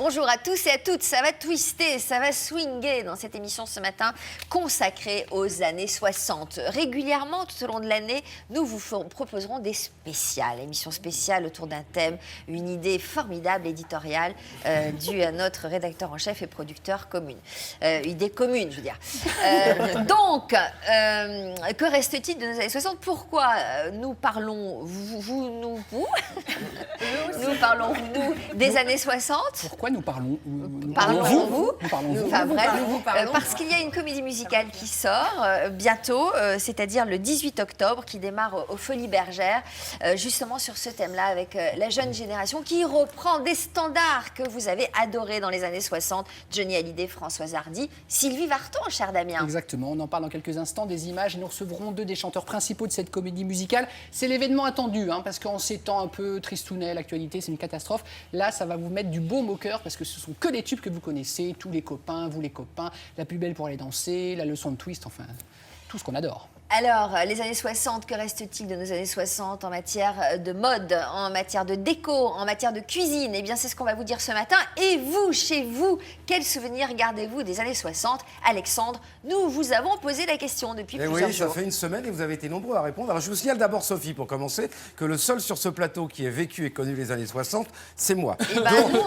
Bonjour à tous et à toutes, ça va twister, ça va swinguer dans cette émission ce matin consacrée aux années 60. Régulièrement, tout au long de l'année, nous vous proposerons des spéciales, émissions spéciales autour d'un thème, une idée formidable éditoriale due à notre rédacteur en chef et producteur commune. Idée commune, je veux dire. Donc, que reste-t-il de nos années 60? Pourquoi nous parlons, nous parlons, des années 60? Pourquoi nous parlons Parlons-vous. Enfin bref, parlons. parce qu'il y a une comédie musicale qui sort bientôt, c'est-à-dire le 18 octobre, qui démarre aux Folies Bergères, justement sur ce thème-là, avec la jeune génération qui reprend des standards que vous avez adorés dans les années 60. Johnny Hallyday, Françoise Hardy, Sylvie Vartan, cher Damien. Exactement, on en parle dans quelques instants, des images, et nous recevrons deux des chanteurs principaux de cette comédie musicale. C'est l'événement attendu, parce qu'en ces temps un peu tristounet, l'actualité, c'est une catastrophe. Là, ça va vous mettre du baume au cœur, parce que ce sont que des tubes que vous connaissez, tous les copains, vous les copains, la plus belle pour aller danser, la leçon de twist, enfin, tout ce qu'on adore. Alors, les années 60, que reste-t-il de nos années 60 en matière de mode, en matière de déco, en matière de cuisine? Eh bien, c'est ce qu'on va vous dire ce matin. Et vous, chez vous, quels souvenirs gardez-vous des années 60? Alexandre, nous vous avons posé la question depuis plusieurs jours. Oui, ça fait une semaine et vous avez été nombreux à répondre. Alors, je vous signale d'abord, Sophie, pour commencer, que le seul sur ce plateau qui ait vécu et connu les années 60, c'est moi. Eh ben, nous,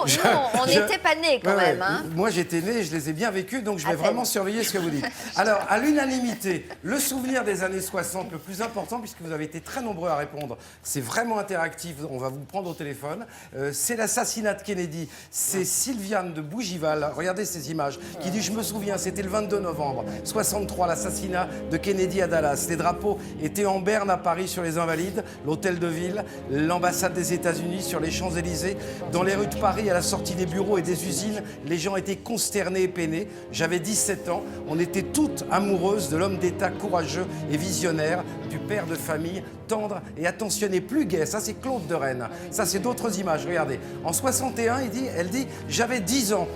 on n'était pas nés quand même. Hein. Moi, j'étais né et je les ai bien vécus, donc je vais vraiment surveiller ce que vous dites. Alors, à l'unanimité, le souvenir des années 60, le plus important, puisque vous avez été très nombreux à répondre, c'est vraiment interactif, on va vous prendre au téléphone, c'est l'assassinat de Kennedy. C'est Sylviane de Bougival, regardez ces images, qui dit, je me souviens, c'était le 22 novembre 63, l'assassinat de Kennedy à Dallas. Les drapeaux étaient en berne à Paris sur les Invalides, l'hôtel de ville, l'ambassade des États-Unis sur les Champs-Élysées. Dans les rues de Paris, à la sortie des bureaux et des usines, les gens étaient consternés et peinés. J'avais 17 ans, on était toutes amoureuses de l'homme d'État courageux et visionnaire, du père de famille, tendre et attentionné, plus gai. Ça, c'est Claude de Rennes. Ça, c'est d'autres images. Regardez. En 61, elle dit, j'avais 10 ans.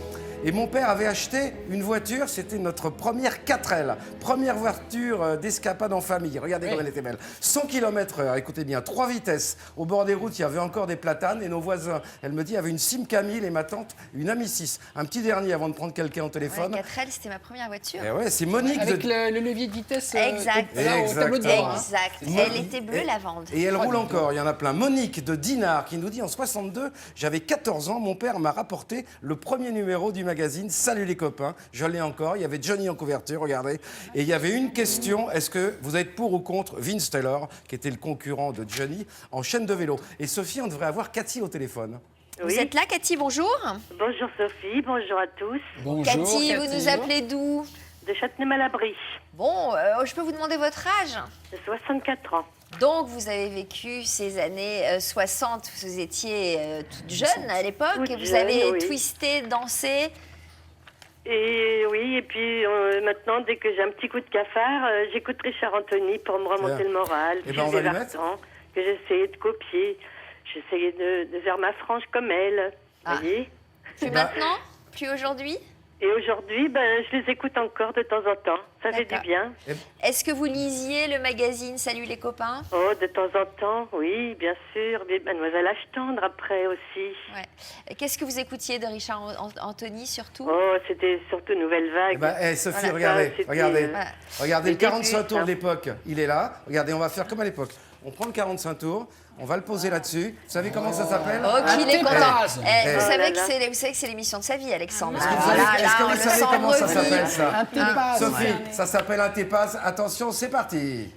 Et mon père avait acheté une voiture, c'était notre première 4L, première voiture d'escapade en famille. Regardez comme elle était belle. 100 km/h, écoutez bien, 3 vitesses. Au bord des routes, il y avait encore des platanes et nos voisins, elle me dit, avaient une Simca 1000 et ma tante, une Ami 6. Un petit dernier avant de prendre quelqu'un au téléphone. Ouais, 4L, c'était ma première voiture. Et ouais, c'est Monique Avec le levier de vitesse exact. Au tableau de bord. Exact. Elle était bleue, lavande. Et elle roule encore, il y en a plein. Monique de Dinard qui nous dit, en 62, j'avais 14 ans, mon père m'a rapporté le premier numéro du magazine Salut les copains, je l'ai encore, il y avait Johnny en couverture, regardez, et il y avait une question, est-ce que vous êtes pour ou contre Vince Taylor, qui était le concurrent de Johnny, en chaîne de vélo? Et Sophie, on devrait avoir Cathy au téléphone. Vous êtes là, Cathy, bonjour. Bonjour Sophie, bonjour à tous. Bonjour, Cathy, vous nous appelez d'où? De Châtenay-Malabry, Bon, je peux vous demander votre âge? de 64 ans. Donc, vous avez vécu ces années 60, vous étiez toute jeune à l'époque, Toute et vous jeune, avez oui. twisté, dansé. Et oui, et puis maintenant, dès que j'ai un petit coup de cafard, j'écoute Richard Anthony pour me remonter le moral. Eh ben, on va lui mettre. Que j'essayais de copier. J'essayais de faire ma frange comme elle. Ah. Vous voyez? Plus maintenant? Plus aujourd'hui? Et aujourd'hui, je les écoute encore de temps en temps. Ça fait du D'accord. bien. Est-ce que vous lisiez le magazine Salut les copains? Oh, de temps en temps, oui, bien sûr. Mademoiselle Ashtendre après aussi. Ouais. Qu'est-ce que vous écoutiez de Richard Anthony surtout? Oh, c'était surtout Nouvelle Vague. Sophie, Voilà, regardez, c'était, regardez. Voilà. Regardez, le le début, 45 tours ça. de l'époque, il est là. Regardez, on va faire comme à l'époque. On prend le 45 tours, on va le poser là-dessus. Vous savez comment ça s'appelle? Oh, qu'il est content. Antépase. Vous savez là que là. c'est l'émission de sa vie, Alexandre. Est-ce que vous savez on comment le ça sent s'appelle revivre. ça? Un tépaz. Sophie, ça s'appelle un tépaz. Attention, c'est parti.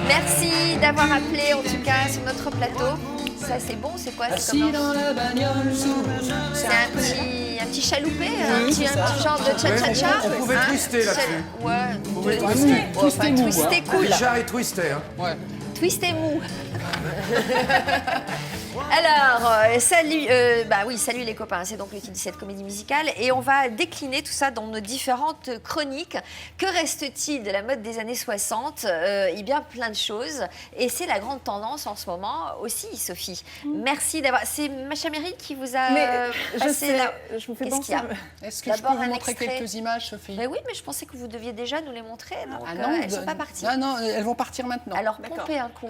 Merci d'avoir appelé, en tout cas, sur notre plateau. Ça, c'est bon, c'est quoi? C'est Assis comment? dans la bagnole sous le jeu. C'est un petit chaloupé, un petit ça. genre de cha-cha-cha. On pouvait twister là-dessus. Ouais, pouvez twister. Twister mou, Twister hein. cool. Richard est twisté. Hein. Ouais. Twister mou. Alors, salut les copains, c'est donc le titre de cette comédie musicale et on va décliner tout ça dans nos différentes chroniques. Que reste-t-il de la mode des années 60 ? Eh bien, plein de choses et c'est la grande tendance en ce moment aussi, Sophie. Merci d'avoir... C'est Macha Meryl qui vous a passé là. Je vous fais Qu'est-ce penser. qu'il y a ? Est-ce que je peux vous montrer extrait. quelques images, Sophie? Mais oui, mais je pensais que vous deviez déjà nous les montrer, donc elles ne sont pas parties. Non, elles vont partir maintenant. Alors, pompez un coup.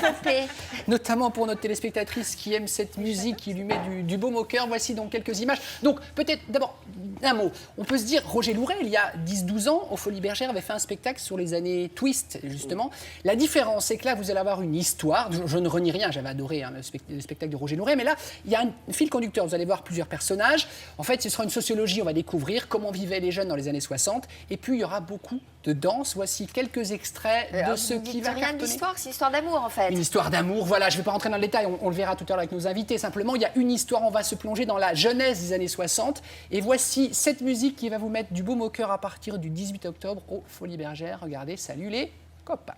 Pompez. Notamment pour notre téléspectatrice qui aime cette musique, qui lui met du baume au cœur. Voici donc quelques images. Donc, peut-être d'abord, un mot. On peut se dire, Roger Louret, il y a 10-12 ans, au Folies Bergères, avait fait un spectacle sur les années Twist, justement. La différence, c'est que là, vous allez avoir une histoire. Je ne renie rien, j'avais adoré le spectacle de Roger Louret, mais là, il y a un fil conducteur. Vous allez voir plusieurs personnages. En fait, ce sera une sociologie. On va découvrir comment vivaient les jeunes dans les années 60. Et puis, il y aura beaucoup de danse. Voici quelques extraits de ce qui va rien cartonner. d'histoire, c'est une histoire d'amour, en fait. Une histoire d'amour, voilà, je ne vais pas rentrer dans le détail, on le verra tout à l'heure avec nos invités. Simplement, il y a une histoire, on va se plonger dans la jeunesse des années 60. Et voici cette musique qui va vous mettre du baume au cœur à partir du 18 octobre au Folies Bergères. Regardez, salut les copains.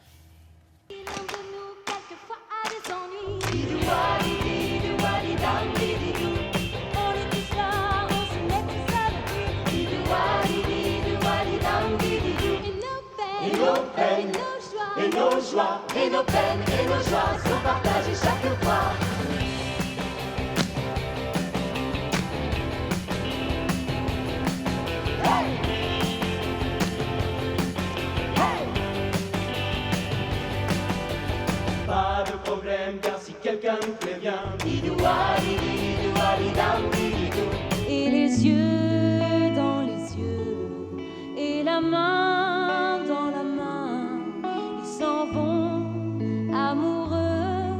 Et nos joies, et nos peines, et nos joies sont partagées chaque fois. Hey! Hey! Pas de problème, car si quelqu'un nous plaît bien, et les yeux dans les yeux, et la main dans la main, ils s'en vont amoureux,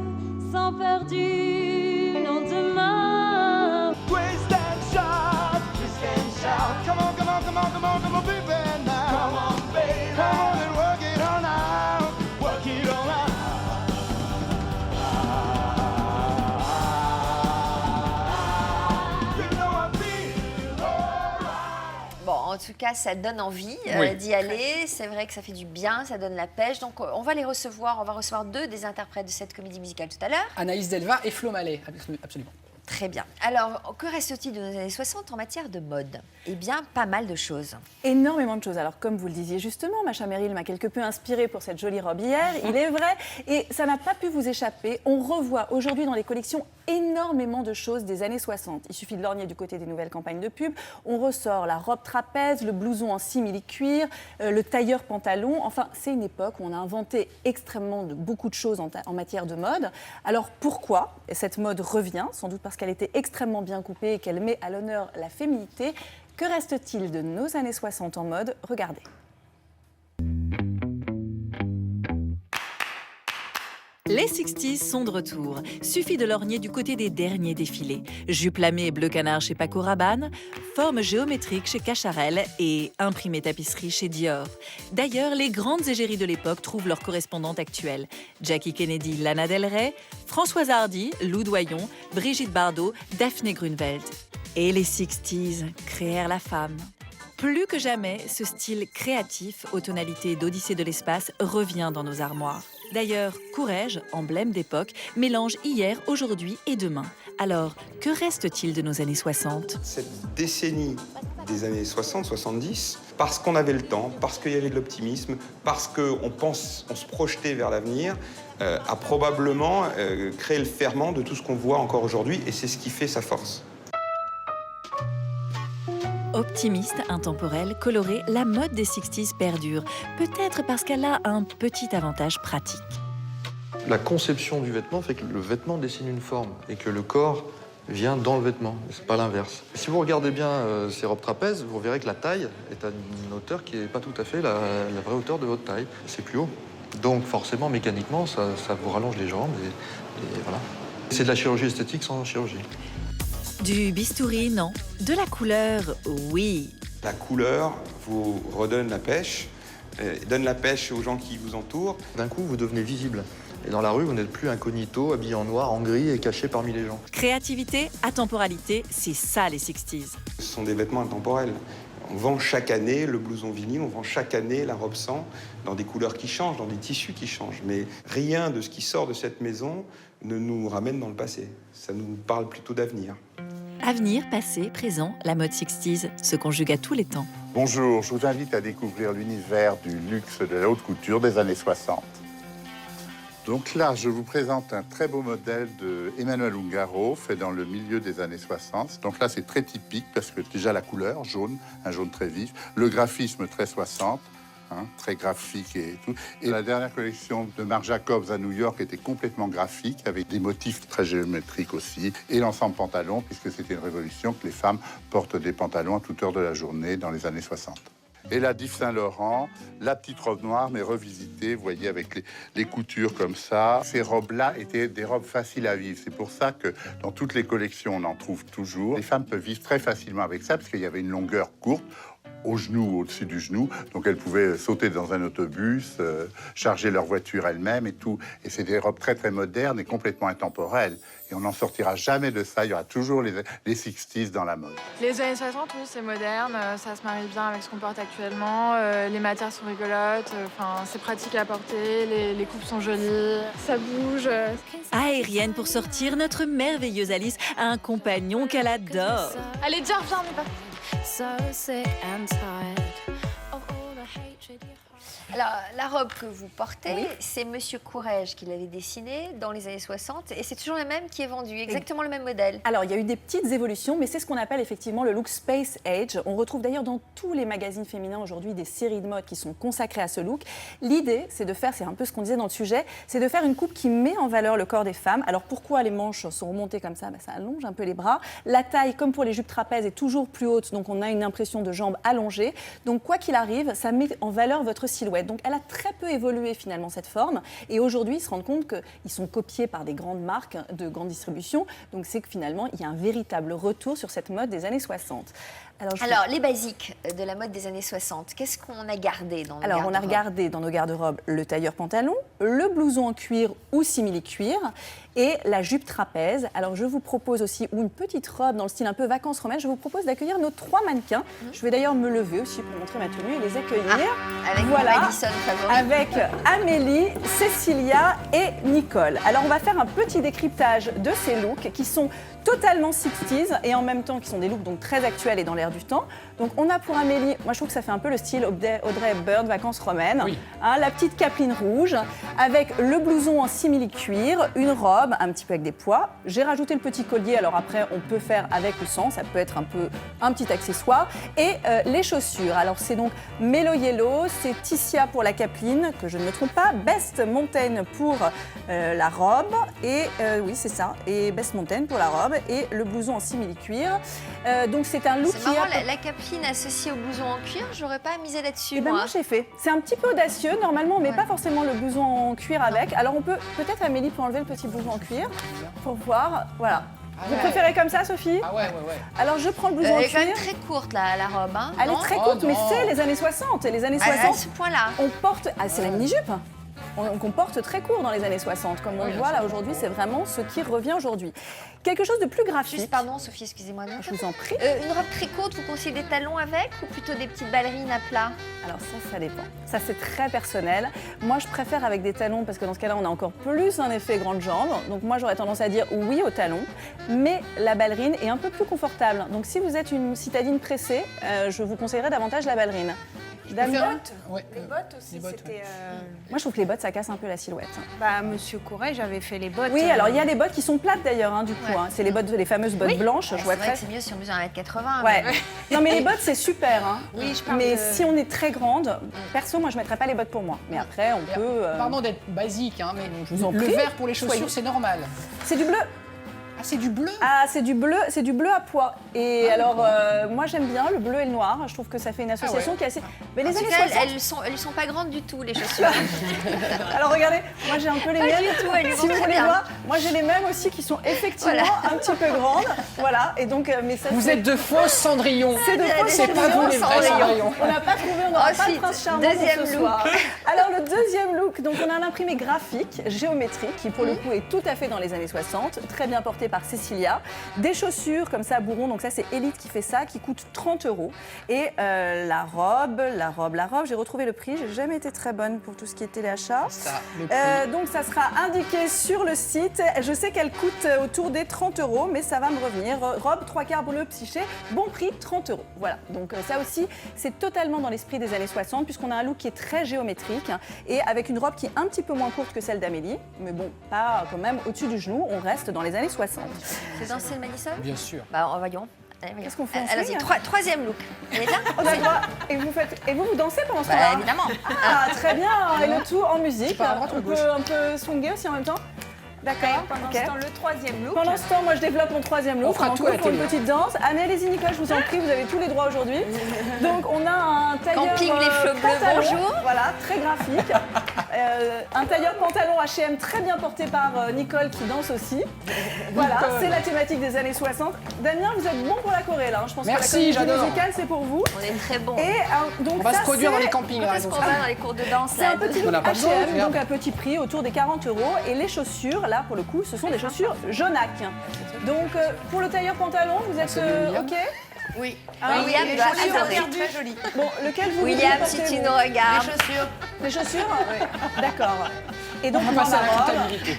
sans peur du lendemain. Twist and shout, come on, come on, come on, come on, come on, baby now. Come on, baby, come on and work it on out, work it on out. Bon, en tout cas, ça donne envie d'y aller. C'est vrai que ça fait du bien, ça donne la pêche. Donc, on va les recevoir. On va recevoir deux des interprètes de cette comédie musicale tout à l'heure. Anaïs Delva et Flo Mallet, absolument. Très bien. Alors, que reste-t-il de nos années 60 en matière de mode ? Eh bien, pas mal de choses. Énormément de choses. Alors, comme vous le disiez justement, Macha Meryl m'a quelque peu inspirée pour cette jolie robe hier, il est vrai. Et ça n'a pas pu vous échapper. On revoit aujourd'hui dans les collections énormément de choses des années 60. Il suffit de lorgner du côté des nouvelles campagnes de pub. On ressort la robe trapèze, le blouson en simili-cuir, le tailleur pantalon. Enfin, c'est une époque où on a inventé beaucoup de choses en matière de mode. Alors, pourquoi cette mode revient ? Sans doute parce qu'elle était extrêmement bien coupée et qu'elle met à l'honneur la féminité. Que reste-t-il de nos années 60 en mode ? Regardez. Les 60s sont de retour. Suffit de lorgner du côté des derniers défilés. Jupe lamée bleu canard chez Paco Rabanne, forme géométrique chez Cacharel et imprimé tapisserie chez Dior. D'ailleurs, les grandes égéries de l'époque trouvent leur correspondante actuelle. Jackie Kennedy, Lana Del Rey, Françoise Hardy, Lou Doyon, Brigitte Bardot, Daphné Grunewald. Et les 60s créèrent la femme. Plus que jamais, ce style créatif, aux tonalités d'Odyssée de l'espace, revient dans nos armoires. D'ailleurs, Courrèges, emblème d'époque, mélange hier, aujourd'hui et demain. Alors, que reste-t-il de nos années 60 ? Cette décennie des années 60-70, parce qu'on avait le temps, parce qu'il y avait de l'optimisme, parce on se projetait vers l'avenir, a probablement créé le ferment de tout ce qu'on voit encore aujourd'hui, et c'est ce qui fait sa force. Optimiste, intemporelle, colorée, la mode des 60s perdure. Peut-être parce qu'elle a un petit avantage pratique. La conception du vêtement fait que le vêtement dessine une forme et que le corps vient dans le vêtement. C'est pas l'inverse. Si vous regardez bien ces robes trapèzes, vous verrez que la taille est à une hauteur qui n'est pas tout à fait la vraie hauteur de votre taille. C'est plus haut. Donc forcément, mécaniquement, ça vous rallonge les jambes et voilà. C'est de la chirurgie esthétique sans chirurgie. Du bistouri, non. De la couleur, oui. La couleur vous redonne la pêche, donne la pêche aux gens qui vous entourent. D'un coup, vous devenez visible. Et dans la rue, vous n'êtes plus incognito, habillé en noir, en gris et caché parmi les gens. Créativité, atemporalité, c'est ça les 60s. Ce sont des vêtements intemporels. On vend chaque année le blouson vinyle, on vend chaque année la robe sans, dans des couleurs qui changent, dans des tissus qui changent. Mais rien de ce qui sort de cette maison ne nous ramène dans le passé. Ça nous parle plutôt d'avenir. Avenir, passé, présent, la mode 60s se conjugue à tous les temps. Bonjour, je vous invite à découvrir l'univers du luxe de la haute couture des années 60. Donc là, je vous présente un très beau modèle de Emmanuel Ungaro, fait dans le milieu des années 60. Donc là, c'est très typique parce que déjà la couleur, jaune, un jaune très vif, le graphisme très 60, très graphique et tout. Et la dernière collection de Marc Jacobs à New York était complètement graphique, avec des motifs très géométriques aussi. Et l'ensemble pantalon, puisque c'était une révolution que les femmes portent des pantalons à toute heure de la journée dans les années 60. Et la Yves Saint Laurent, la petite robe noire, mais revisitée, vous voyez, avec les coutures comme ça. Ces robes-là étaient des robes faciles à vivre. C'est pour ça que dans toutes les collections, on en trouve toujours. Les femmes peuvent vivre très facilement avec ça, parce qu'il y avait une longueur courte, au genou, au-dessus du genou. Donc elles pouvaient sauter dans un autobus, charger leur voiture elles-mêmes et tout. Et c'est des robes très, très modernes et complètement intemporelles. Et on n'en sortira jamais de ça. Il y aura toujours les 60s dans la mode. Les années 60, oui, c'est moderne. Ça se marie bien avec ce qu'on porte actuellement. Les matières sont rigolotes. C'est pratique à porter. Les coupes sont jolies. Ça bouge. Aérienne pour sortir, notre merveilleuse Alice a un compagnon qu'elle adore. Allez, viens, on y va. Alors, la robe que vous portez, c'est Monsieur Courrèges qui l'avait dessinée dans les années 60 et c'est toujours la même qui est vendue, exactement le même modèle. Alors, il y a eu des petites évolutions, mais c'est ce qu'on appelle effectivement le look Space Age. On retrouve d'ailleurs dans tous les magazines féminins aujourd'hui des séries de mode qui sont consacrées à ce look. L'idée, c'est de faire, c'est un peu ce qu'on disait dans le sujet, c'est de faire une coupe qui met en valeur le corps des femmes. Alors, pourquoi les manches sont remontées comme ça? Ça allonge un peu les bras. La taille, comme pour les jupes trapèzes, est toujours plus haute, donc on a une impression de jambes allongées. Donc, quoi qu'il arrive, ça met en valeur votre silhouette. Donc, elle a très peu évolué finalement cette forme et aujourd'hui ils se rendent compte qu'ils sont copiés par des grandes marques de grande distribution, donc c'est que finalement il y a un véritable retour sur cette mode des années 60. Alors les basiques de la mode des années 60, qu'est-ce qu'on a gardé dans nos garde-robes? On a regardé dans nos garde-robes le tailleur pantalon, le blouson en cuir ou simili-cuir et la jupe trapèze. Alors je vous propose aussi, ou une petite robe dans le style un peu vacances romaines, je vous propose d'accueillir nos 3 mannequins. Je vais d'ailleurs me lever aussi pour montrer ma tenue et les accueillir. Avec Madison favori. Avec Amélie, Cécilia et Nicole. Alors on va faire un petit décryptage de ces looks qui sont totalement 60s et en même temps qui sont des looks donc très actuels et dans l'air du temps. Donc on a pour Amélie, moi je trouve que ça fait un peu le style Audrey Hepburn, vacances romaines. Oui. La petite capeline rouge avec le blouson en simili-cuir, une robe un petit peu avec des pois. J'ai rajouté le petit collier, alors après on peut faire avec ou sans, ça peut être un petit accessoire. Et les chaussures, alors c'est donc Mellow Yellow, c'est Tissia pour la capeline, que je ne me trompe pas, Best Mountain pour la robe, et oui c'est ça, et Best Mountain pour la robe. Et le blouson en simili-cuir. Donc c'est un look qui marrant, la capeline associée au blouson en cuir, j'aurais pas misé là-dessus. Moi j'ai fait. C'est un petit peu audacieux. Normalement on met pas forcément le blouson en cuir avec. Alors on peut peut-être Amélie peut enlever le petit blouson en cuir pour voir. Voilà. Vous préférez comme ça, Sophie? Ah ouais. Alors je prends le blouson en cuir. Elle est quand même très courte la robe. Hein, elle est très courte, mais c'est les années 60. Et les années 60. À ce point-là. On porte. C'est la mini-jupe. On porte très court dans les années 60, comme on le voit là aujourd'hui, c'est vraiment ce qui revient aujourd'hui. Quelque chose de plus graphique. Juste, pardon, Sophie, excusez-moi. Je vous en prie. Une robe très courte, vous conseillez des talons avec ou plutôt des petites ballerines à plat? Alors ça dépend. Ça, c'est très personnel. Moi, je préfère avec des talons parce que dans ce cas-là, on a encore plus un effet grande jambe. Donc moi, j'aurais tendance à dire oui aux talons, mais la ballerine est un peu plus confortable. Donc si vous êtes une citadine pressée, je vous conseillerais davantage la ballerine. Les bottes aussi, c'était... Moi, je trouve que les bottes, ça casse un peu la silhouette. Monsieur Courrèges j'avais fait les bottes. Oui, alors il y a des bottes qui sont plates d'ailleurs, du coup. C'est les fameuses bottes blanches. C'est vrai que c'est mieux si on mesure 1m80. Ouais. Non, mais les bottes, c'est super. Oui, je parle mais si on est très grande, perso, moi, je ne mettrais pas les bottes pour moi. Mais après, on peut... Pardon d'être basique, mais je vous en le prie, vert pour les chaussures, c'est normal. C'est du bleu. Ah, c'est du bleu? Ah, c'est du bleu à pois. Et alors, moi, j'aime bien le bleu et le noir. Je trouve que ça fait une association qui est assez... Mais les années 60... elles sont pas grandes du tout, les chaussures. Alors, regardez, moi, j'ai un peu les miennes. Si vous voulez voir, moi, j'ai les mêmes aussi qui sont effectivement un petit peu grandes. Voilà, et donc... mais ça, vous êtes de fausses Cendrillon. C'est de fausses Cendrillon. C'est pas vous les vrais Cendrillon. On n'a pas trouvé, on n'aura pas de prince charmant pour ce soir. Alors, le deuxième look, donc on a l'imprimé graphique, géométrique, qui pour le coup est tout à fait dans les années 60, très bien porté par Cecilia. Des chaussures comme ça à bourron, donc ça c'est Elite qui fait ça, qui coûte 30 €. Et la robe, j'ai retrouvé le prix, j'ai jamais été très bonne pour tout ce qui est téléachat. Donc ça sera indiqué sur le site. Je sais qu'elle coûte autour des 30 €, mais ça va me revenir. Robe 3/4 bleu psyché, bon prix 30 €. Voilà, donc ça aussi c'est totalement dans l'esprit des années 60 puisqu'on a un look qui est très géométrique et avec une robe qui est un petit peu moins courte que celle d'Amélie, mais bon, pas quand même au-dessus du genou, on reste dans les années 60. C'est danser le Madison? Bien sûr. Bah, voyons. Qu'est-ce qu'on fait? Allez-y, troisième look. Vous allez bien? On a le droit. Et vous dansez pendant ce Bah, temps-là? évidemment. Ah, très bien. Et le tout en musique. pas à droite ou à On gauche? peut un peu swinguer aussi en même temps? D'accord. Pendant ok. ce temps, le troisième look. Pendant ce temps, moi je développe mon troisième look. On fera tout à la pour une télé. petite danse. Anne, allez-y Nicole, je vous en prie, vous avez tous les droits aujourd'hui. Donc on a un tailleur Camping les Flots Bleus, pantalon, bonjour. voilà, très graphique. Un tailleur pantalon H&M très bien porté par Nicole qui danse aussi. Voilà, c'est la thématique des années 60. Damien, vous êtes bon pour la choré là. Je pense Merci, que la comédie j'adore. musicale c'est pour vous. On est très bon. Et donc On va ça, se produire dans c'est- les campings. Quand là, est-ce donc qu'on ça. va dans les cours de danse C'est là un petit On look n'a pas besoin, H&M, regarde. donc à petit prix, autour des 40 €. Et les chaussures, là, pour le coup, ce sont des chaussures Jonac. Donc, pour le tailleur pantalon, vous êtes salut, William. OK? Oui. Ah, William, oui, il les va chaussures, adorer. Très joli. Bon, lequel vous William, voulez si porter, tu vous nous regardes. Les chaussures Oui. D'accord. Et donc, On va moi, passer à ma la robe, comptabilité.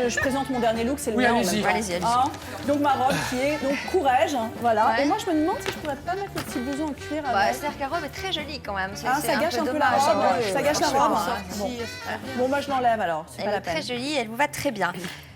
je présente mon dernier look, c'est le Oui, mien en allez-y. même temps. Allez-y, allez-y. Hein, donc, ma robe qui est donc courage, voilà. Ouais. Et moi, je me demande si je pourrais pas mettre le petit blouson en cuir Bah, avec. c'est-à-dire que la robe est très jolie quand même. Ah, C'est ça gâche un peu la dommage. robe, ouais, ça gâche la franchement, robe. hein. Bon, moi, je l'enlève alors, c'est Elle pas est la peine. très jolie, elle vous va très bien.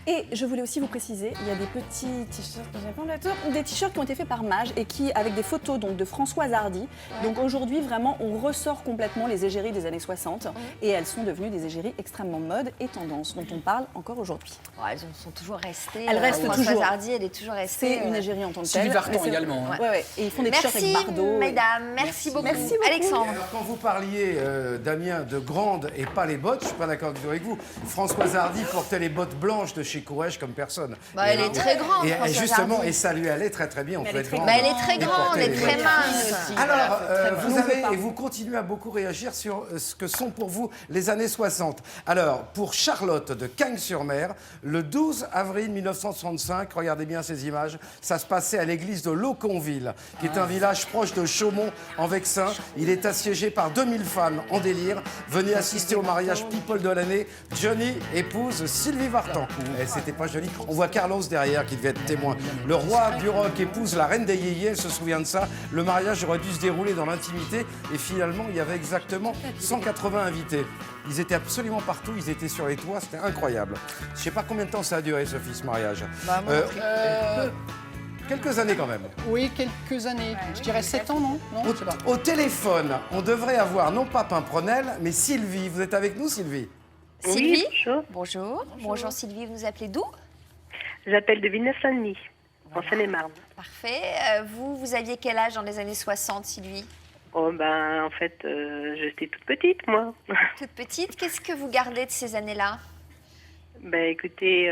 Et je voulais aussi vous préciser, il y a des petits t-shirts, des t-shirts qui ont été faits par Mage et qui, avec des photos donc, de Françoise Hardy. Donc aujourd'hui, vraiment, on ressort complètement les égéries des années 60 et elles sont devenues des égéries extrêmement mode et tendance dont on parle encore aujourd'hui. Oh, elles sont toujours restées. Elles restent Françoise toujours. Hardy, elle est toujours restée. C'est une égérie en tant que Sylvie telle. Vartan mais c'est- également, hein. Ouais, ouais. Et ils font des t-shirts avec Merci Bardot. mesdames, merci beaucoup. Merci beaucoup. Alexandre. Alors, quand vous parliez, Damien, de grandes et pas les bottes, je suis pas d'accord avec vous. Françoise Hardy portait les bottes blanches de chez Courrèges comme personne. Bah, elle est très grande, Et Françoise justement, Hardy. et ça lui allait très très bien. On Mais peut elle être est très grande. Bah, elle est très et grande, porter elle est les très bottes. mince. Alors, très vous mince. avez et vous continuez à beaucoup réagir sur ce que sont pour vous les années 60. Alors, pour Charlotte de Cagnes-sur-Mer, le 12 avril 1965, regardez bien ces images, ça se passait à l'église de Lauconville, qui est un village proche de Chaumont en Vexin. Il est assiégé par 2000 fans en délire. Venez assister au mariage people de l'année. Johnny épouse Sylvie Vartan. Et c'était pas joli. On voit Carlos derrière qui devait être témoin. Le roi du rock épouse la reine des yéyés, elle se souvient de ça. Le mariage aurait dû se dérouler dans l'intimité et finalement il y avait exactement 180 invités. Ils étaient absolument partout, ils étaient sur les toits, c'était incroyable. Je sais pas combien de temps ça a duré, Sophie, ce mariage. Quelques années quand même. Oui, quelques années. Je dirais 7 ans, non? Non, je sais pas. Au téléphone, on devrait avoir non pas Pimprenel, mais Sylvie. Vous êtes avec nous, Sylvie? Sylvie. bonjour. Bonjour. Bonjour Sylvie, vous nous appelez d'où? J'appelle de Villeneuve-Saint-Denis, en Seine-et-Marne. Parfait. Vous aviez quel âge dans les années 60, Sylvie? Oh ben, en fait, j'étais toute petite, moi. Toute petite. Qu'est-ce que vous gardez de ces années-là? Ben, écoutez,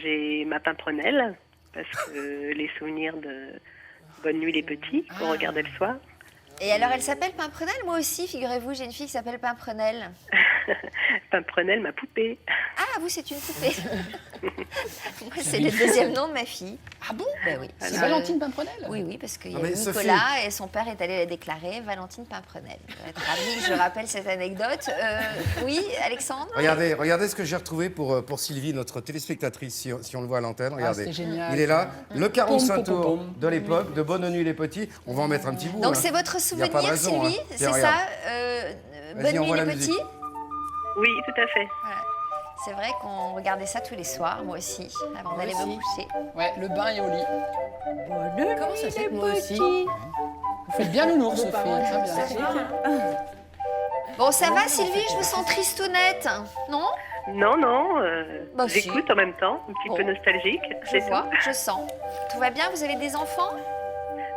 j'ai ma Pimprenelle, parce que les souvenirs de Bonne nuit les petits, qu'on regardait le soir. Et alors, elle s'appelle Pimprenel? Moi aussi, figurez-vous, j'ai une fille qui s'appelle Pimprenel. Pimprenelle, ma poupée. Ah, vous, c'est une poupée. Moi, c'est le deuxième nom de ma fille. Ah bon? Ben oui. C'est Valentine Pimprenel? Oui, oui, parce qu'il y Ah, a mais Nicolas Sophie. et son père est allé la déclarer, Valentine Pimprenel. Je dois être ravie que je rappelle cette anecdote. Oui, Alexandre? Regardez ce que j'ai retrouvé pour Sylvie, notre téléspectatrice, si on le voit à l'antenne. Regardez. c'était génial. Il est là, le 45 Pom, pom, pom, tours pom. de l'époque, de Bonne nuit les petits. On va en mettre un petit bout. Donc, hein. c'est votre Y a pas de souvenir, raison, Sylvie? hein. C'est Tiens, ça regarde. Bonne Vas-y, nuit envoie les la petits? musique. Oui, tout à fait. Voilà. C'est vrai qu'on regardait ça tous les soirs, moi aussi, avant d'aller me coucher. Ouais, le bain est au lit. Comment ça se fait que moi aussi? Vous faites bien nounours, Sophie. Très bien. Bon, ça va, Sylvie? Je me sens tristounette, non? Non, non, Bah, si. j'écoute en même temps, un petit Bon. peu nostalgique, Je c'est vois, tout. je sens. Tout va bien? Vous avez des enfants?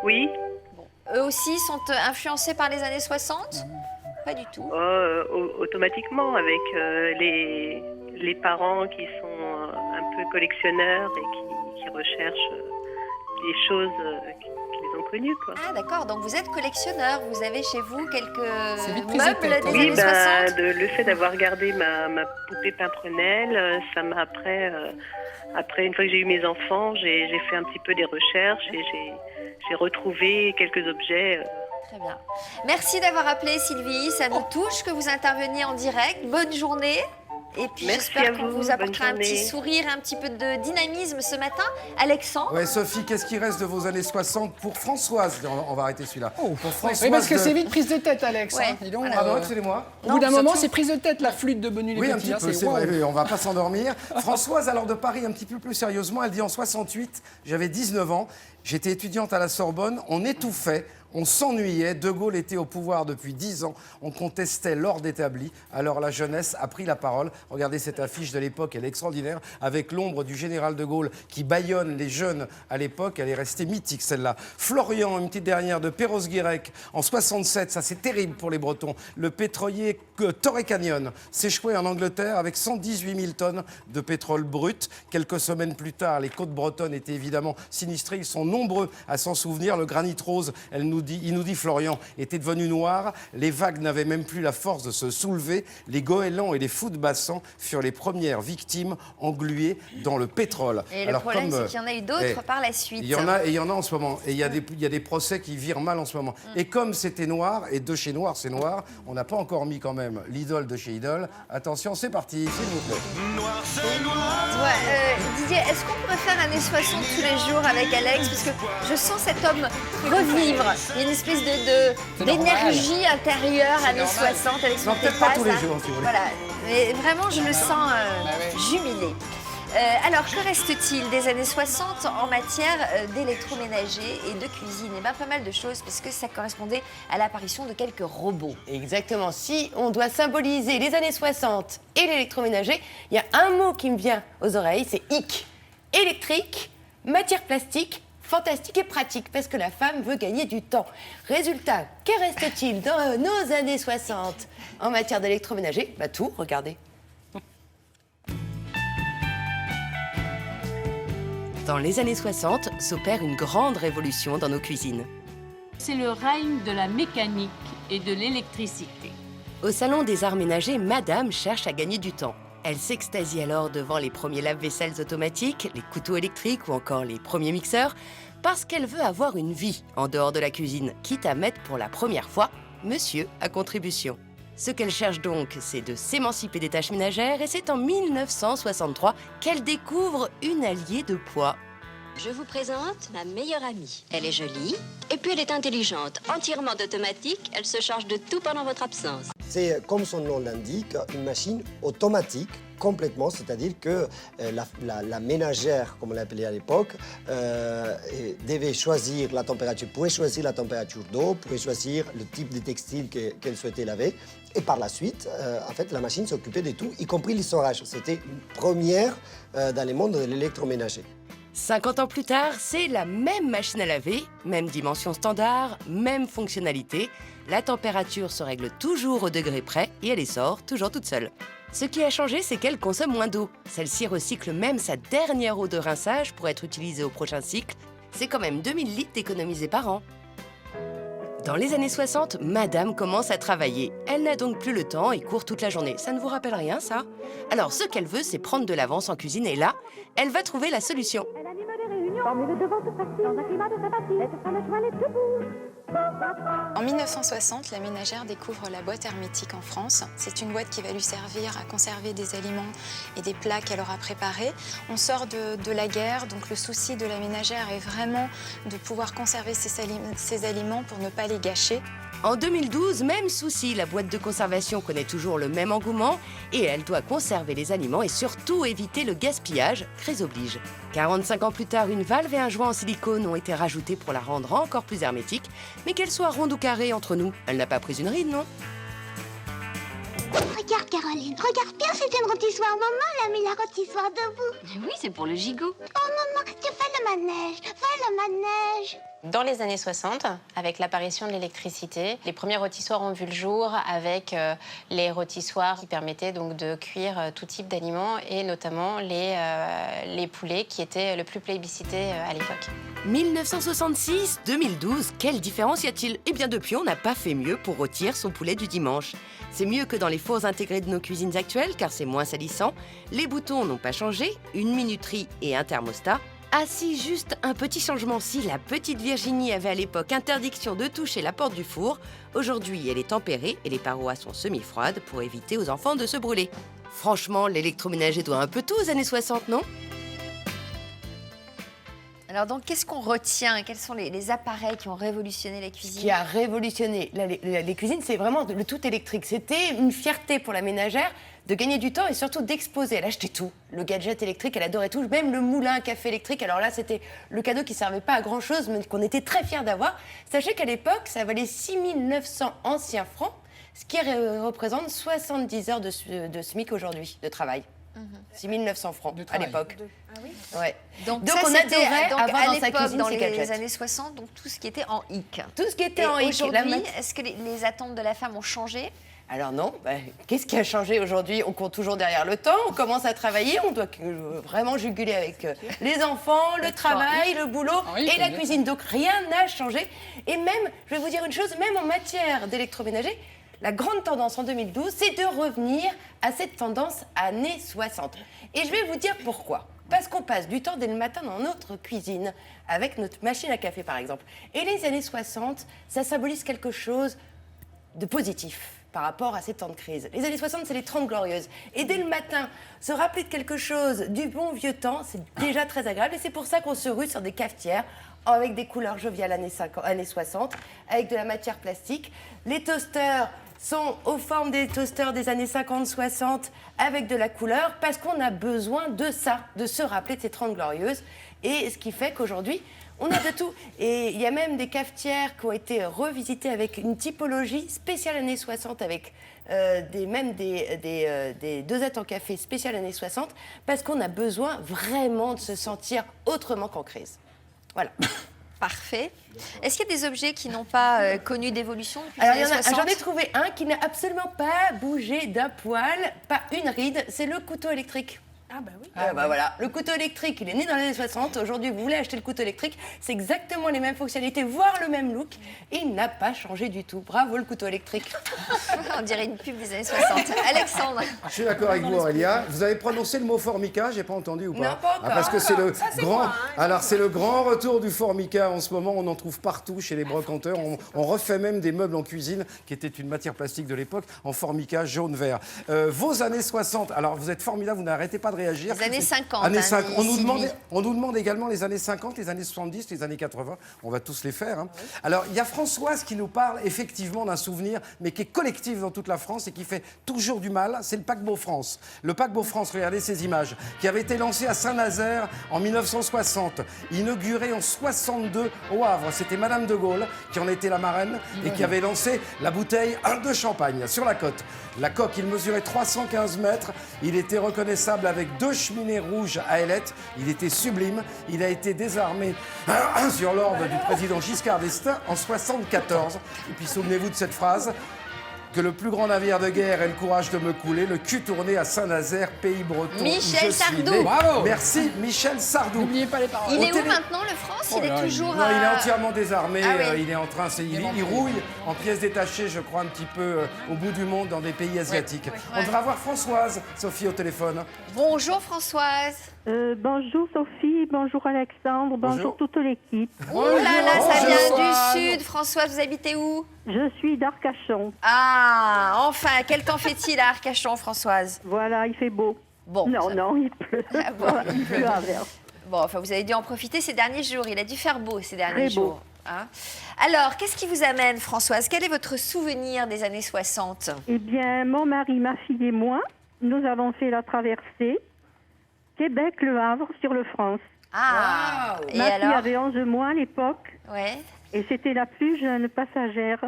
Oui, Eux aussi sont influencés par les années 60? Pas du tout. automatiquement, avec les parents qui sont un peu collectionneurs et qui recherchent des choses qui ils ont connu, quoi. Ah d'accord, donc vous êtes collectionneur, vous avez chez vous quelques C'est vite prise de meubles tête, des hein. années 60. Le fait d'avoir gardé ma poupée Pimprenelle, ça m'a après, une fois que j'ai eu mes enfants, j'ai fait un petit peu des recherches et j'ai retrouvé quelques objets. Très bien. Merci d'avoir appelé Sylvie, ça nous touche que vous interveniez en direct. Bonne journée. Et puis Merci j'espère à qu'on vous, vous apportera un bonne petit journée. sourire, un petit peu de dynamisme ce matin. Alexandre. Ouais, Sophie, qu'est-ce qui reste de vos années 60 pour Françoise? On va arrêter celui-là. Pour Françoise. Oui, parce que de- c'est vite prise de tête, Alex. Ouais. Hein. Dis donc, Ah non, excusez-moi. Au bout d'un surtout- moment, c'est prise de tête, la flûte de Bonne Nuit les Oui, un Petits. petit hein, peu, c'est wow. vrai, on va pas s'endormir. Françoise, alors de Paris, un petit peu plus sérieusement, elle dit en 68, j'avais 19 ans, j'étais étudiante à la Sorbonne, on étouffait, on s'ennuyait, De Gaulle était au pouvoir depuis 10 ans, on contestait l'ordre établi, alors la jeunesse a pris la parole. Regardez cette affiche de l'époque, elle est extraordinaire, avec l'ombre du général De Gaulle qui bâillonne les jeunes à l'époque, elle est restée mythique celle-là. Florian, une petite dernière de Perros-Guirec, en 67, ça c'est terrible pour les Bretons, le pétrolier Torrey Canyon s'échouait en Angleterre avec 118 000 tonnes de pétrole brut. Quelques semaines plus tard, les côtes bretonnes étaient évidemment sinistrées, ils sont nombreux à s'en souvenir. Le granit rose, il nous dit Florian, était devenu noir, les vagues n'avaient même plus la force de se soulever, les goélands et les fous de bassin furent les premières victimes engluées dans le pétrole. Et le problème, c'est qu'il y en a eu d'autres par la suite. Il y en a en ce moment. Et il y a des procès qui virent mal en ce moment. Et comme c'était noir, et de chez Noir, c'est noir, on n'a pas encore mis quand même l'idole de chez Idole. Attention, c'est parti, s'il vous plaît. Didier, est-ce qu'on pourrait faire années 60 tous les jours avec Alex? Parce que je sens cet homme revivre. Il y a une espèce d'énergie intérieure années 60 avec son Non, peut-être pas Pépaz, tous les là. jours, si vous voulez. Voilà. Mais vraiment, je le sens jubilé. Alors, que reste-t-il des années 60 en matière d'électroménager et de cuisine? Eh bien, pas mal de choses, parce que ça correspondait à l'apparition de quelques robots. Exactement. Si on doit symboliser les années 60 et l'électroménager, il y a un mot qui me vient aux oreilles, c'est hic. Électrique, matière plastique, fantastique et pratique, parce que la femme veut gagner du temps. Résultat, que reste-t-il dans nos années 60 en matière d'électroménager? Bah tout, regardez. Dans les années 60, s'opère une grande révolution dans nos cuisines. C'est le règne de la mécanique et de l'électricité. Au salon des arts ménagers, Madame cherche à gagner du temps. Elle s'extasie alors devant les premiers lave-vaisselles automatiques, les couteaux électriques ou encore les premiers mixeurs, parce qu'elle veut avoir une vie en dehors de la cuisine, quitte à mettre pour la première fois Monsieur à contribution. Ce qu'elle cherche donc, c'est de s'émanciper des tâches ménagères, et c'est en 1963 qu'elle découvre une alliée de poids. Je vous présente ma meilleure amie. Elle est jolie et puis elle est intelligente. Entièrement automatique, elle se charge de tout pendant votre absence. C'est, comme son nom l'indique, une machine automatique complètement, c'est-à-dire que la ménagère, comme on l'appelait à l'époque, devait choisir la température, pouvait choisir la température d'eau, pouvait choisir le type de textile qu'elle souhaitait laver. Et par la suite, en fait, la machine s'occupait de tout, y compris l'essorage. C'était une première dans le monde de l'électroménager. 50 ans plus tard, c'est la même machine à laver, même dimension standard, même fonctionnalité. La température se règle toujours au degré près et elle essore toujours toute seule. Ce qui a changé, c'est qu'elle consomme moins d'eau. Celle-ci recycle même sa dernière eau de rinçage pour être utilisée au prochain cycle. C'est quand même 2000 litres économisés par an. Dans les années 60, Madame commence à travailler. Elle n'a donc plus le temps et court toute la journée. Ça ne vous rappelle rien, ça? Alors, ce qu'elle veut, c'est prendre de l'avance en cuisine et là, elle va trouver la solution. En 1960, la ménagère découvre la boîte hermétique en France. C'est une boîte qui va lui servir à conserver des aliments et des plats qu'elle aura préparés. On sort de la guerre, donc le souci de la ménagère est vraiment de pouvoir conserver ses aliments pour ne pas les gâcher. En 2012, même souci, la boîte de conservation connaît toujours le même engouement et elle doit conserver les aliments et surtout éviter le gaspillage, crise oblige. 45 ans plus tard, une valve et un joint en silicone ont été rajoutés pour la rendre encore plus hermétique, mais qu'elle soit ronde ou carrée entre nous, elle n'a pas pris une ride, non? Regarde, Caroline, regarde bien, c'est une rôtissoire. Maman, elle a mis la rôtissoire debout. Oui, c'est pour le gigot. Oh, maman, tu fais le manège, fais le manège. Dans les années 60, avec l'apparition de l'électricité, les premiers rôtissoirs ont vu le jour avec les rôtissoirs qui permettaient donc de cuire tout type d'aliments et notamment les poulets qui étaient le plus plébiscités à l'époque. 1966-2012, quelle différence y a-t-il? Eh bien depuis, on n'a pas fait mieux pour rôtir son poulet du dimanche. C'est mieux que dans les fours intégrés de nos cuisines actuelles car c'est moins salissant. Les boutons n'ont pas changé, une minuterie et un thermostat. Ah si, juste un petit changement. Si la petite Virginie avait à l'époque interdiction de toucher la porte du four, aujourd'hui elle est tempérée et les parois sont semi-froides pour éviter aux enfants de se brûler. Franchement, l'électroménager doit un peu tout aux années 60, non? Alors donc, qu'est-ce qu'on retient? Quels sont les appareils qui ont révolutionné la cuisine? Ce qui a révolutionné les cuisines, c'est vraiment le tout électrique. C'était une fierté pour la ménagère de gagner du temps et surtout d'exposer. Elle achetait tout. Le gadget électrique, elle adorait tout. Même le moulin à café électrique. Alors là, c'était le cadeau qui ne servait pas à grand-chose, mais qu'on était très fiers d'avoir. Sachez qu'à l'époque, ça valait 6 900 anciens francs, ce qui représente 70 heures de SMIC aujourd'hui, de travail. 6 900 francs à l'époque. Ah oui. Ouais. Donc on ça, adorait donc, avoir à dans sa l'époque, cuisine dans ces les gadgets. années 60, donc tout ce qui était en hic. Tout ce qui était en hic. Aujourd'hui, est-ce que les attentes de la femme ont changé? Alors non, qu'est-ce qui a changé aujourd'hui? On compte toujours derrière le temps, on commence à travailler, on doit vraiment juguler avec les enfants, le travail, le boulot et la cuisine. Donc rien n'a changé. Et même, je vais vous dire une chose, même en matière d'électroménager, la grande tendance en 2012, c'est de revenir à cette tendance années 60. Et je vais vous dire pourquoi. Parce qu'on passe du temps dès le matin dans notre cuisine, avec notre machine à café par exemple. Et les années 60, ça symbolise quelque chose de positif par rapport à ces temps de crise. Les années 60, c'est les 30 glorieuses. Et dès le matin, se rappeler de quelque chose du bon vieux temps, c'est déjà très agréable. Et c'est pour ça qu'on se rue sur des cafetières avec des couleurs joviales années 60, avec de la matière plastique. Les toasters sont aux formes des toasters des années 50-60 avec de la couleur parce qu'on a besoin de ça, de se rappeler de ces 30 glorieuses. Et ce qui fait qu'aujourd'hui, on a de tout. Et il y a même des cafetières qui ont été revisitées avec une typologie spéciale années 60, avec des dosettes en café spéciales années 60, parce qu'on a besoin vraiment de se sentir autrement qu'en crise. Voilà. Parfait. Est-ce qu'il y a des objets qui n'ont pas connu d'évolution depuis Alors, les années 60? j'en ai trouvé un qui n'a absolument pas bougé d'un poil, pas une ride, c'est le couteau électrique. Ah bah oui. Voilà, le couteau électrique, il est né dans les années 60. Aujourd'hui, vous voulez acheter le couteau électrique, c'est exactement les mêmes fonctionnalités, voire le même look. Et il n'a pas changé du tout. Bravo le couteau électrique. On dirait une pub des années 60. Alexandre. Je suis d'accord avec vous, Aurélia. Vous avez prononcé le mot formica, j'ai pas entendu ou pas? Non, pas encore. Parce que c'est le Ça, c'est grand. moi, hein, Alors c'est le grand retour du formica en ce moment. On en trouve partout chez les brocanteurs. On refait même des meubles en cuisine qui étaient une matière plastique de l'époque en formica jaune-vert. Vos années 60. Alors vous êtes formidable, vous n'arrêtez pas de réagir. Les années 50. Années 50. Hein, on nous demande également les années 50, les années 70, les années 80. On va tous les faire. Hein. Oui. Alors, il y a Françoise qui nous parle effectivement d'un souvenir, mais qui est collectif dans toute la France et qui fait toujours du mal. C'est le paquebot France. Le paquebot France, regardez ces images, qui avait été lancé à Saint-Nazaire en 1960, inauguré en 62 au Havre. C'était Madame de Gaulle qui en était la marraine et qui avait lancé la bouteille de champagne sur la côte. La coque, il mesurait 315 mètres. Il était reconnaissable avec 2 cheminées rouges à ailettes. Il était sublime. Il a été désarmé sur l'ordre du président Giscard d'Estaing en 1974. Et puis souvenez-vous de cette phrase. Que le plus grand navire de guerre ait le courage de me couler, le cul tourné à Saint-Nazaire, pays breton. Michel Sardou. Bravo. Merci, Michel Sardou. N'oubliez pas les paroles. Il est où maintenant, le France? Il est toujours. Non, il est entièrement désarmé. Ah oui. Il est en train. Il rouille en pièces détachées, je crois, un petit peu au bout du monde, dans des pays asiatiques. On devra voir Françoise, Sophie, au téléphone. Bonjour Françoise. Bonjour Sophie, bonjour Alexandre, bonjour toute l'équipe. Oh là là, ça vient du sud. Françoise, vous habitez où? Je suis d'Arcachon. Ah, enfin, quel temps fait-il à Arcachon, Françoise? Voilà, il fait beau. Bon. Non, il pleut. Ah bon, il pleut à verse. Bon, enfin, vous avez dû en profiter ces derniers jours. Il a dû faire beau ces derniers Très beau. jours. Hein. Alors, qu'est-ce qui vous amène, Françoise? Quel est votre souvenir des années 60? Eh bien, mon mari, ma fille et moi, nous avons fait la traversée Québec-Le Havre sur le France. Ah, wow. Et ma fille alors avait 11 mois à l'époque. Ouais. Et c'était la plus jeune passagère.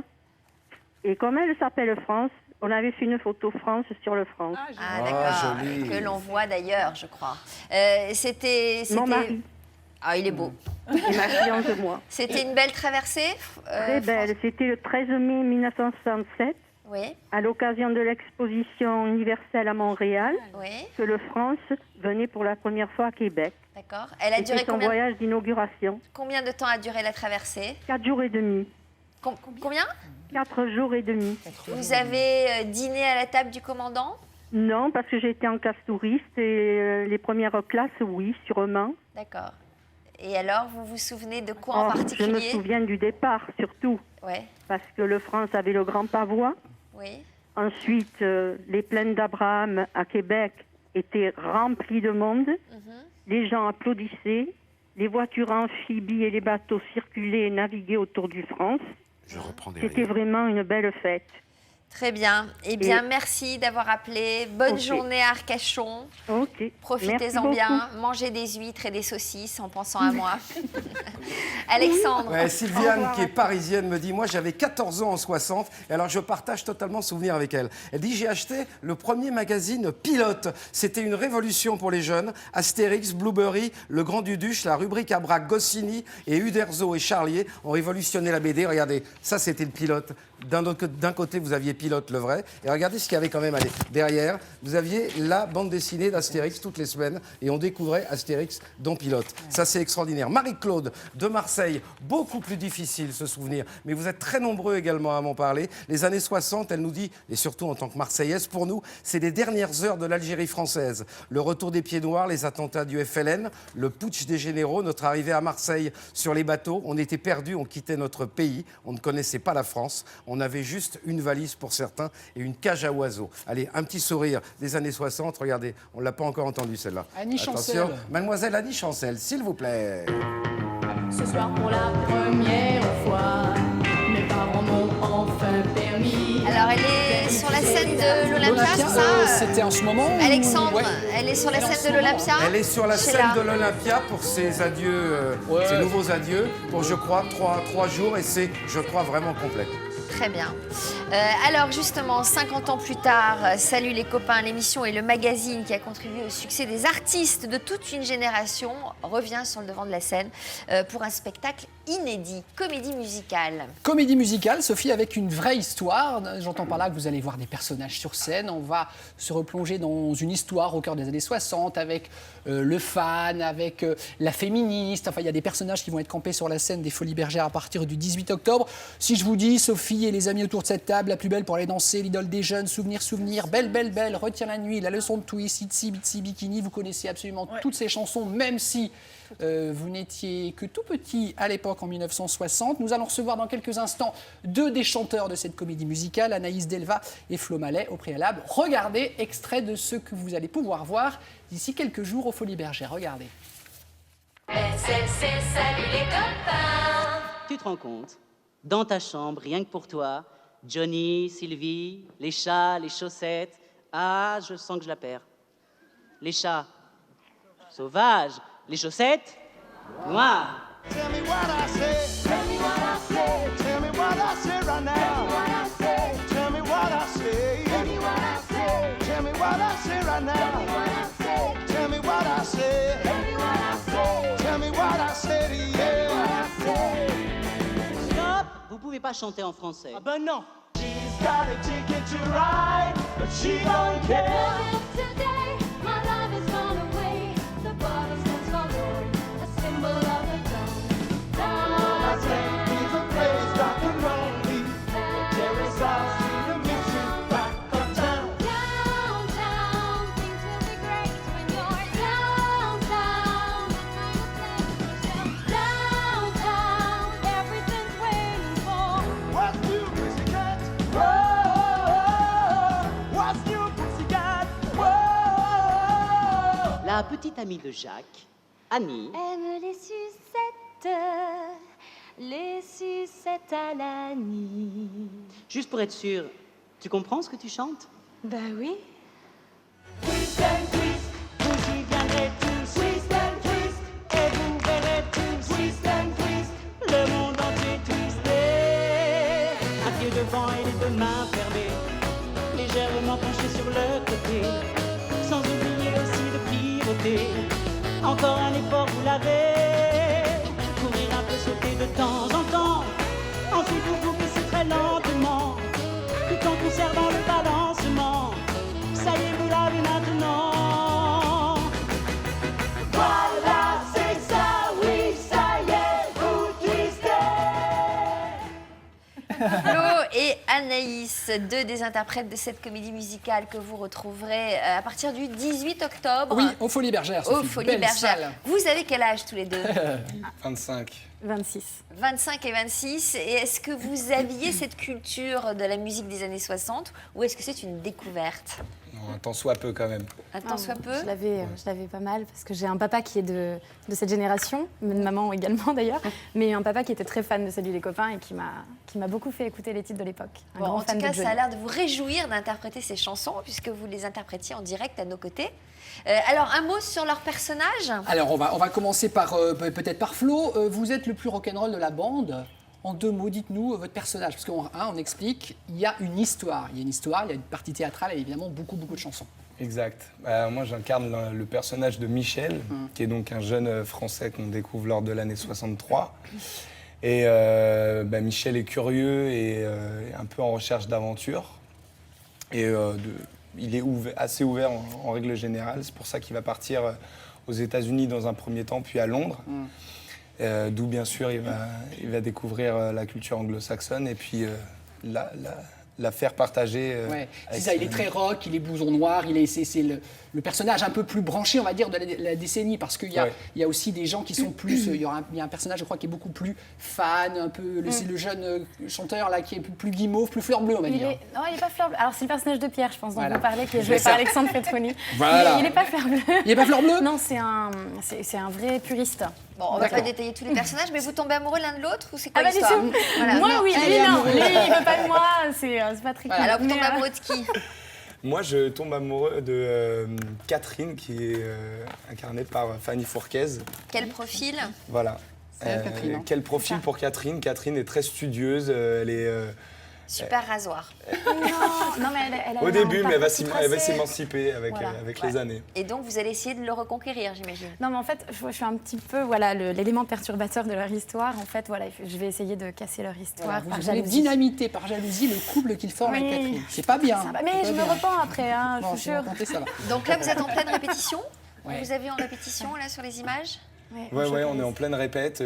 Et comme elle s'appelle France, on avait fait une photo France sur le France. Ah, d'accord. joli. Que l'on voit d'ailleurs, je crois. C'était... Mon mari. Ah, il est beau. Et ma fiancée, moi. C'était une belle traversée Très belle. C'était le 13 mai 1967. Oui. À l'occasion de l'exposition universelle à Montréal, Oui. que le France venait pour la première fois à Québec. D'accord. Elle a duré C'était son voyage d'inauguration. Combien de temps a duré la traversée? 4 jours et demi. Combien? 4 jours et demi. Vous avez dîné à la table du commandant? Non, parce que j'étais en classe touriste et les premières classes, oui, sûrement. D'accord. Et alors, vous vous souvenez de quoi en Je particulier? me souviens du départ, surtout. Ouais. Parce que le France avait le grand pavois. Oui. Ensuite, les plaines d'Abraham à Québec étaient remplies de monde. Les gens applaudissaient. Les voitures amphibies et les bateaux circulaient et naviguaient autour du France. Je reprends des C'était vraiment une belle fête. Très bien. Eh bien, merci d'avoir appelé. Bonne Ok. journée à Arcachon. Ok. Merci Profitez-en bien. beaucoup. Mangez des huîtres et des saucisses en pensant à moi. Alexandre. Ouais, Sylviane, qui est parisienne, me dit, moi j'avais 14 ans en 60, et alors je partage totalement ce souvenir avec elle. Elle dit, j'ai acheté le premier magazine Pilote. C'était une révolution pour les jeunes. Astérix, Blueberry, Le Grand Duduche, la rubrique à bras Goscinny et Uderzo et Charlier ont révolutionné la BD. Regardez, ça c'était le Pilote. D'un côté, vous aviez Pilote, le vrai, et regardez ce qu'il y avait quand même derrière. Vous aviez la bande dessinée d'Astérix toutes les semaines, et on découvrait Astérix dans Pilote. Ça, c'est extraordinaire. Marie-Claude de Marseille, beaucoup plus difficile ce souvenir, mais vous êtes très nombreux également à m'en parler. Les années 60, elle nous dit, et surtout en tant que Marseillaise, pour nous, c'est les dernières heures de l'Algérie française. Le retour des Pieds Noirs, les attentats du FLN, le putsch des généraux, notre arrivée à Marseille sur les bateaux. On était perdus, on quittait notre pays, on ne connaissait pas la France. On avait juste une valise pour certains et une cage à oiseaux. Allez, un petit sourire des années 60. Regardez, on ne l'a pas encore entendue celle-là. Annie Attention, Chancel. Mademoiselle Annie Chancel, s'il vous plaît. Ce soir pour la première fois, mes parents m'ont enfin permis. Alors, elle est sur la scène de l'Olympia, c'est ça C'était en ce moment ou- Alexandre, Ouais. elle est sur la Elle est en scène ce de moment. l'Olympia. Elle est sur la Sheila. scène de l'Olympia pour ses adieux, ses nouveaux adieux, pour, je crois, 3 jours, et c'est, je crois, vraiment complet. Très bien. Alors justement, 50 ans plus tard, Salut les copains, l'émission et le magazine qui a contribué au succès des artistes de toute une génération revient sur le devant de la scène pour un spectacle inédit, comédie musicale. Comédie musicale, Sophie, avec une vraie histoire. J'entends par là que vous allez voir des personnages sur scène. On va se replonger dans une histoire au cœur des années 60 avec le fan, avec la féministe. Enfin, il y a des personnages qui vont être campés sur la scène des Folies Bergères à partir du 18 octobre. Si je vous dis, Sophie et les amis autour de cette table, la plus belle pour aller danser, l'idole des jeunes, souvenir, belle, belle, belle, retiens la nuit, la leçon de twist, Itsy Bitsy Bikini, vous connaissez absolument toutes ces chansons, même si vous n'étiez que tout petit à l'époque en 1960. Nous allons recevoir dans quelques instants 2 des chanteurs de cette comédie musicale, Anaïs Delva et Flo Mallet. Au préalable, regardez, extrait de ce que vous allez pouvoir voir d'ici quelques jours aux Folies Bergères. Regardez. SLC, salut les copains. Tu te rends compte, dans ta chambre, rien que pour toi, Johnny, Sylvie, les chats, les chaussettes. Ah, je sens que je la perds. Les chats, sauvages. Les chaussettes, noires. Tell me what I say. Tell me what I say. Tell me what I say right now. Tell me what I say. Tell me what I say. Tell me what I say right now. Tell me what I say. Tell me what I say. Tell me what I say. Stop! Vous pouvez pas chanter en français. Ah ben non. She's got a ticket to ride, but she don't care. Today, my love is gone away. The bottle stands forlorn, a symbol of the dawn. My tent is a place dark and lonely. The terrace house in the mission back uptown. Downtown, things will be great when you're downtown. Downtown, everything's waiting for. What's new, pussycat? Whoa, what's new, pussycat? Whoa. La petite amie de Jacques, Annie, Aime les sucettes à la nuit. juste pour être sûre, tu comprends ce que tu chantes? Bah oui. Twist and twist, vous y viendrez tous. Twist and twist, et vous verrez tous. Twist and twist, le monde entier twisté. Un pied devant et les 2 mains fermées, légèrement penchées sur le côté, sans oublier aussi de pivoter. Encore un effort, vous l'avez. temps en temps. Ensuite vous baissez très lentement, tout en conservant le balancement. Ça y est, vous l'avez maintenant. Voilà, c'est ça, oui, ça y est, vous twistez. Flo et Anaïs, deux des interprètes de cette comédie musicale que vous retrouverez à partir du 18 octobre. Oui, aux Folies Bergères. Aux Folies Bergères. Vous avez quel âge tous les deux? 25. 26. 25 et 26. Et est-ce que vous aviez cette culture de la musique des années 60 ou est-ce que c'est une découverte? Non, un tant soit peu quand même. Un tant soit peu? Je l'avais pas mal parce que j'ai un papa qui est de cette génération, une maman également d'ailleurs, mais un papa qui était très fan de Salut les copains et qui m'a beaucoup fait écouter les titres de l'époque. Un Bon, grand en fan tout cas, de Johnny. ça a l'air de vous réjouir d'interpréter ces chansons puisque vous les interprétiez en direct à nos côtés. Alors, un mot sur leur personnage? Alors, on va commencer par peut-être par Flo. Vous êtes le plus rock'n'roll de la bande. En 2 mots, dites-nous votre personnage. Parce qu'on explique, il y a une histoire. Il y a une histoire, il y a une partie théâtrale et évidemment beaucoup de chansons. Exact. Moi, j'incarne le personnage de Michel, qui est donc un jeune Français qu'on découvre lors de l'année 63. Et Michel est curieux et un peu en recherche d'aventure. Et il est assez ouvert en règle générale. C'est pour ça qu'il va partir aux États-Unis dans un premier temps, puis à Londres. D'où, bien sûr, il va découvrir la culture anglo-saxonne et puis la faire partager. Ouais. C'est ça, il est très rock, il est blouson noir, c'est le personnage un peu plus branché, on va dire, de la décennie, parce qu'il y a aussi des gens qui sont plus... Il y a un personnage, je crois, qui est beaucoup plus fan, un peu... C'est le jeune chanteur, là, qui est plus guimauve, plus fleur bleue, on va dire. Non, il n'est pas fleur bleue. Alors, c'est le personnage de Pierre, je pense, dont Voilà. vous parlez, qui est joué par Alexandre Petroni. Voilà. Il n'est pas fleur bleue. Il n'est pas fleur bleue? Non, c'est un vrai puriste. Bon, on va pas détailler tous les personnages, mais vous tombez amoureux l'un de l'autre ou c'est quoi Ah bah c'est l'histoire? sûr. Voilà. Moi Non, oui, elle lui est non. amoureuse. Lui il veut pas de moi, c'est pas très cool. Alors vous tombez Mais, amoureux de qui? Moi, je tombe amoureux de Catherine, qui est incarnée par Fanny Fourquez. Quel profil? Voilà. C'est elle, Catherine, hein. Quel profil pour Catherine? Catherine est très studieuse, elle est... Super rasoir. Non, mais elle a Au un début, mais elle va parcours s'émanciper avec Voilà. les années. Et donc vous allez essayer de le reconquérir, j'imagine. Non, mais en fait, je suis un petit peu l'élément perturbateur de leur histoire. En fait, voilà, je vais essayer de casser leur histoire Voilà, par vous voulez jalousie. dynamiter par jalousie le couple qu'ils forment Oui. avec Catherine. C'est pas bien. Ça va, mais je me repens après, hein, je suis sûre. Ça va. Donc là, vous êtes en pleine répétition? Ouais. Vous avez en répétition, là, sur les images? Ouais, on est en pleine répète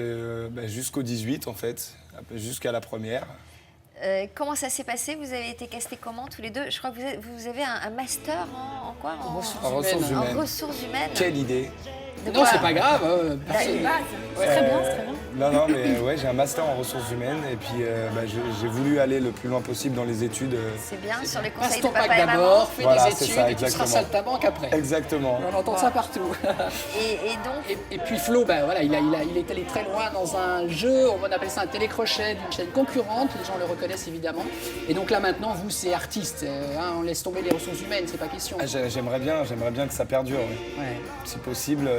jusqu'au 18, en fait, jusqu'à la première. Comment ça s'est passé? Vous avez été castés comment tous les deux? Je crois que vous avez un master en quoi? En ressources humaines. En ressources humaines. Quelle idée! Non, c'est pas grave. C'est très bien, c'est très bien. Non, mais ouais, j'ai un master en ressources humaines et puis j'ai voulu aller le plus loin possible dans les études. C'est bien, sur les Passe conseils de ton papa bac et maman. d'abord, fais Voilà, des c'est études ça, et tu seras exactement. saltimbanque après. Exactement. On entend ça partout. Et donc Et puis Flo, voilà, il est allé très loin dans un jeu, on appelle ça un télécrochet d'une chaîne concurrente, les gens le reconnaissent évidemment. Et donc là maintenant, vous c'est artiste, on laisse tomber les ressources humaines, c'est pas question. J'aimerais bien que ça perdure. Ouais. Si possible,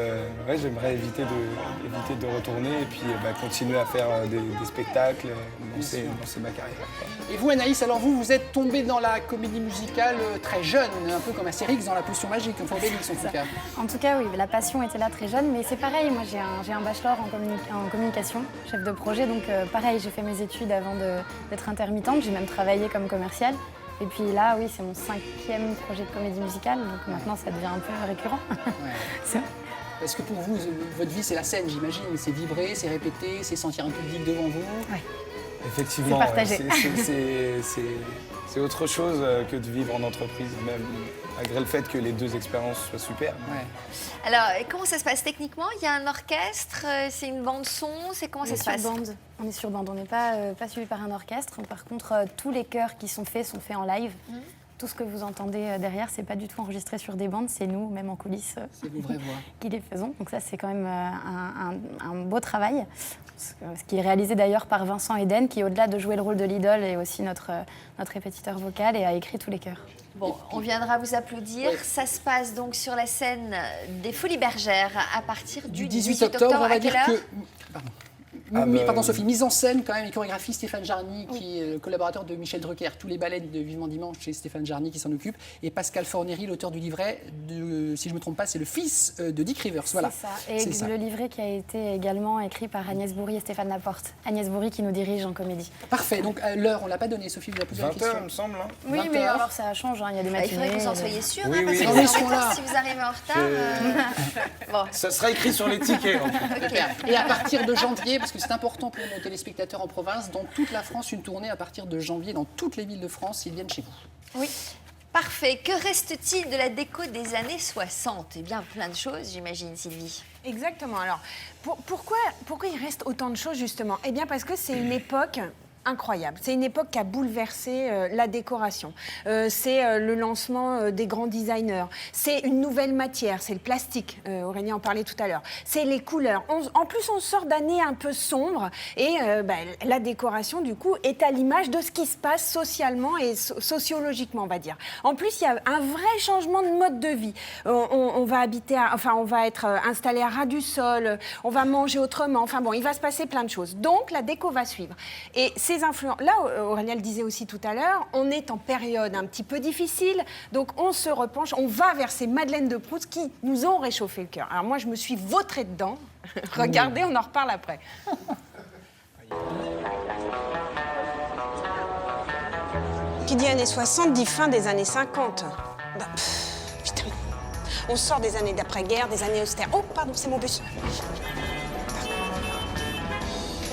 j'aimerais éviter de retourner et puis continuer à faire des spectacles, lancer ma carrière. Quoi. Et vous Anaïs, alors vous êtes tombée dans la comédie musicale très jeune, un peu comme Astérix dans la potion magique, enfin Obélix en tout cas. En tout cas, oui, la passion était là très jeune, mais c'est pareil, moi j'ai un bachelor en communication, chef de projet, donc pareil, j'ai fait mes études avant d'être intermittente, j'ai même travaillé comme commerciale. Et puis là, oui, c'est mon 5e projet de comédie musicale, donc maintenant ça devient un peu récurrent. Ouais. Parce que pour vous, votre vie c'est la scène, j'imagine, c'est vibrer, c'est répéter, c'est sentir un public devant vous. Ouais. Effectivement, C'est partagé. c'est autre chose que de vivre en entreprise, même malgré le fait que les deux expériences soient super. Ouais. Alors, comment ça se passe techniquement? Il y a un orchestre, c'est une bande son, c'est comment ça se passe? On est sur bande, on n'est pas suivi par un orchestre. Par contre, tous les chœurs qui sont faits en live. Tout ce que vous entendez derrière, c'est pas du tout enregistré sur des bandes, c'est nous, même en coulisses, C'est vos vraies voix. qui les faisons. Donc ça, c'est quand même un beau travail. Ce qui est réalisé d'ailleurs par Vincent Eden, qui au-delà de jouer le rôle de l'idole, est aussi notre répétiteur vocal et a écrit tous les chœurs. Bon, on viendra vous applaudir. Oui. Ça se passe donc sur la scène des Folies Bergères à partir du 18 octobre, on À va quelle dire heure? que... Pardon. Pardon Sophie, mise en scène quand même et chorégraphie Stéphane Jarny, qui est le collaborateur de Michel Drucker. Tous les ballets de Vivement Dimanche, c'est Stéphane Jarny qui s'en occupe. Et Pascal Fornery, l'auteur du livret, si je ne me trompe pas, c'est le fils de Dick Rivers. Voilà. C'est ça. Et le livret qui a été également écrit par Agnès Bourri et Stéphane Laporte. Agnès Bourri qui nous dirige en comédie. Parfait. Donc l'heure, on ne l'a pas donnée. Sophie vous a posé la question. 20h, il me semble. Hein. Oui, mais alors ça change. Il y a des Il matinées. faudrait que vous en soyez sûr, Oui, parce oui. que Non, mais les ils sont là. spectateurs, si vous arrivez en retard... Bon. Ça sera écrit sur les tickets. En fait. Ok. Et à partir de janvier, parce que c'est important pour nos téléspectateurs en province, dans toute la France, une tournée à partir de janvier, dans toutes les villes de France, ils viennent chez vous. Oui. Parfait. Que reste-t-il de la déco des années 60 Eh bien, plein de choses, j'imagine, Sylvie. Exactement. Alors, pourquoi il reste autant de choses, justement ? Eh bien, parce que c'est une époque incroyable. C'est une époque qui a bouleversé la décoration. C'est le lancement des grands designers. C'est une nouvelle matière, c'est le plastique. Aurélien en parlait tout à l'heure. C'est les couleurs. En plus, on sort d'années un peu sombres et la décoration, du coup, est à l'image de ce qui se passe socialement et sociologiquement, on va dire. En plus, il y a un vrai changement de mode de vie. On va on va être installé à ras du sol, on va manger autrement. Enfin bon, il va se passer plein de choses. Donc, la déco va suivre. Et ces influences, là, Aurélien le disait aussi tout à l'heure, on est en période un petit peu difficile, donc on se repenche, on va vers ces Madeleines de Proust qui nous ont réchauffé le cœur. Alors moi, je me suis vautrée dedans. Regardez, on en reparle après. Qui dit années 60 dit fin des années 50. Putain. On sort des années d'après-guerre, des années austères. Oh, pardon, c'est mon bus.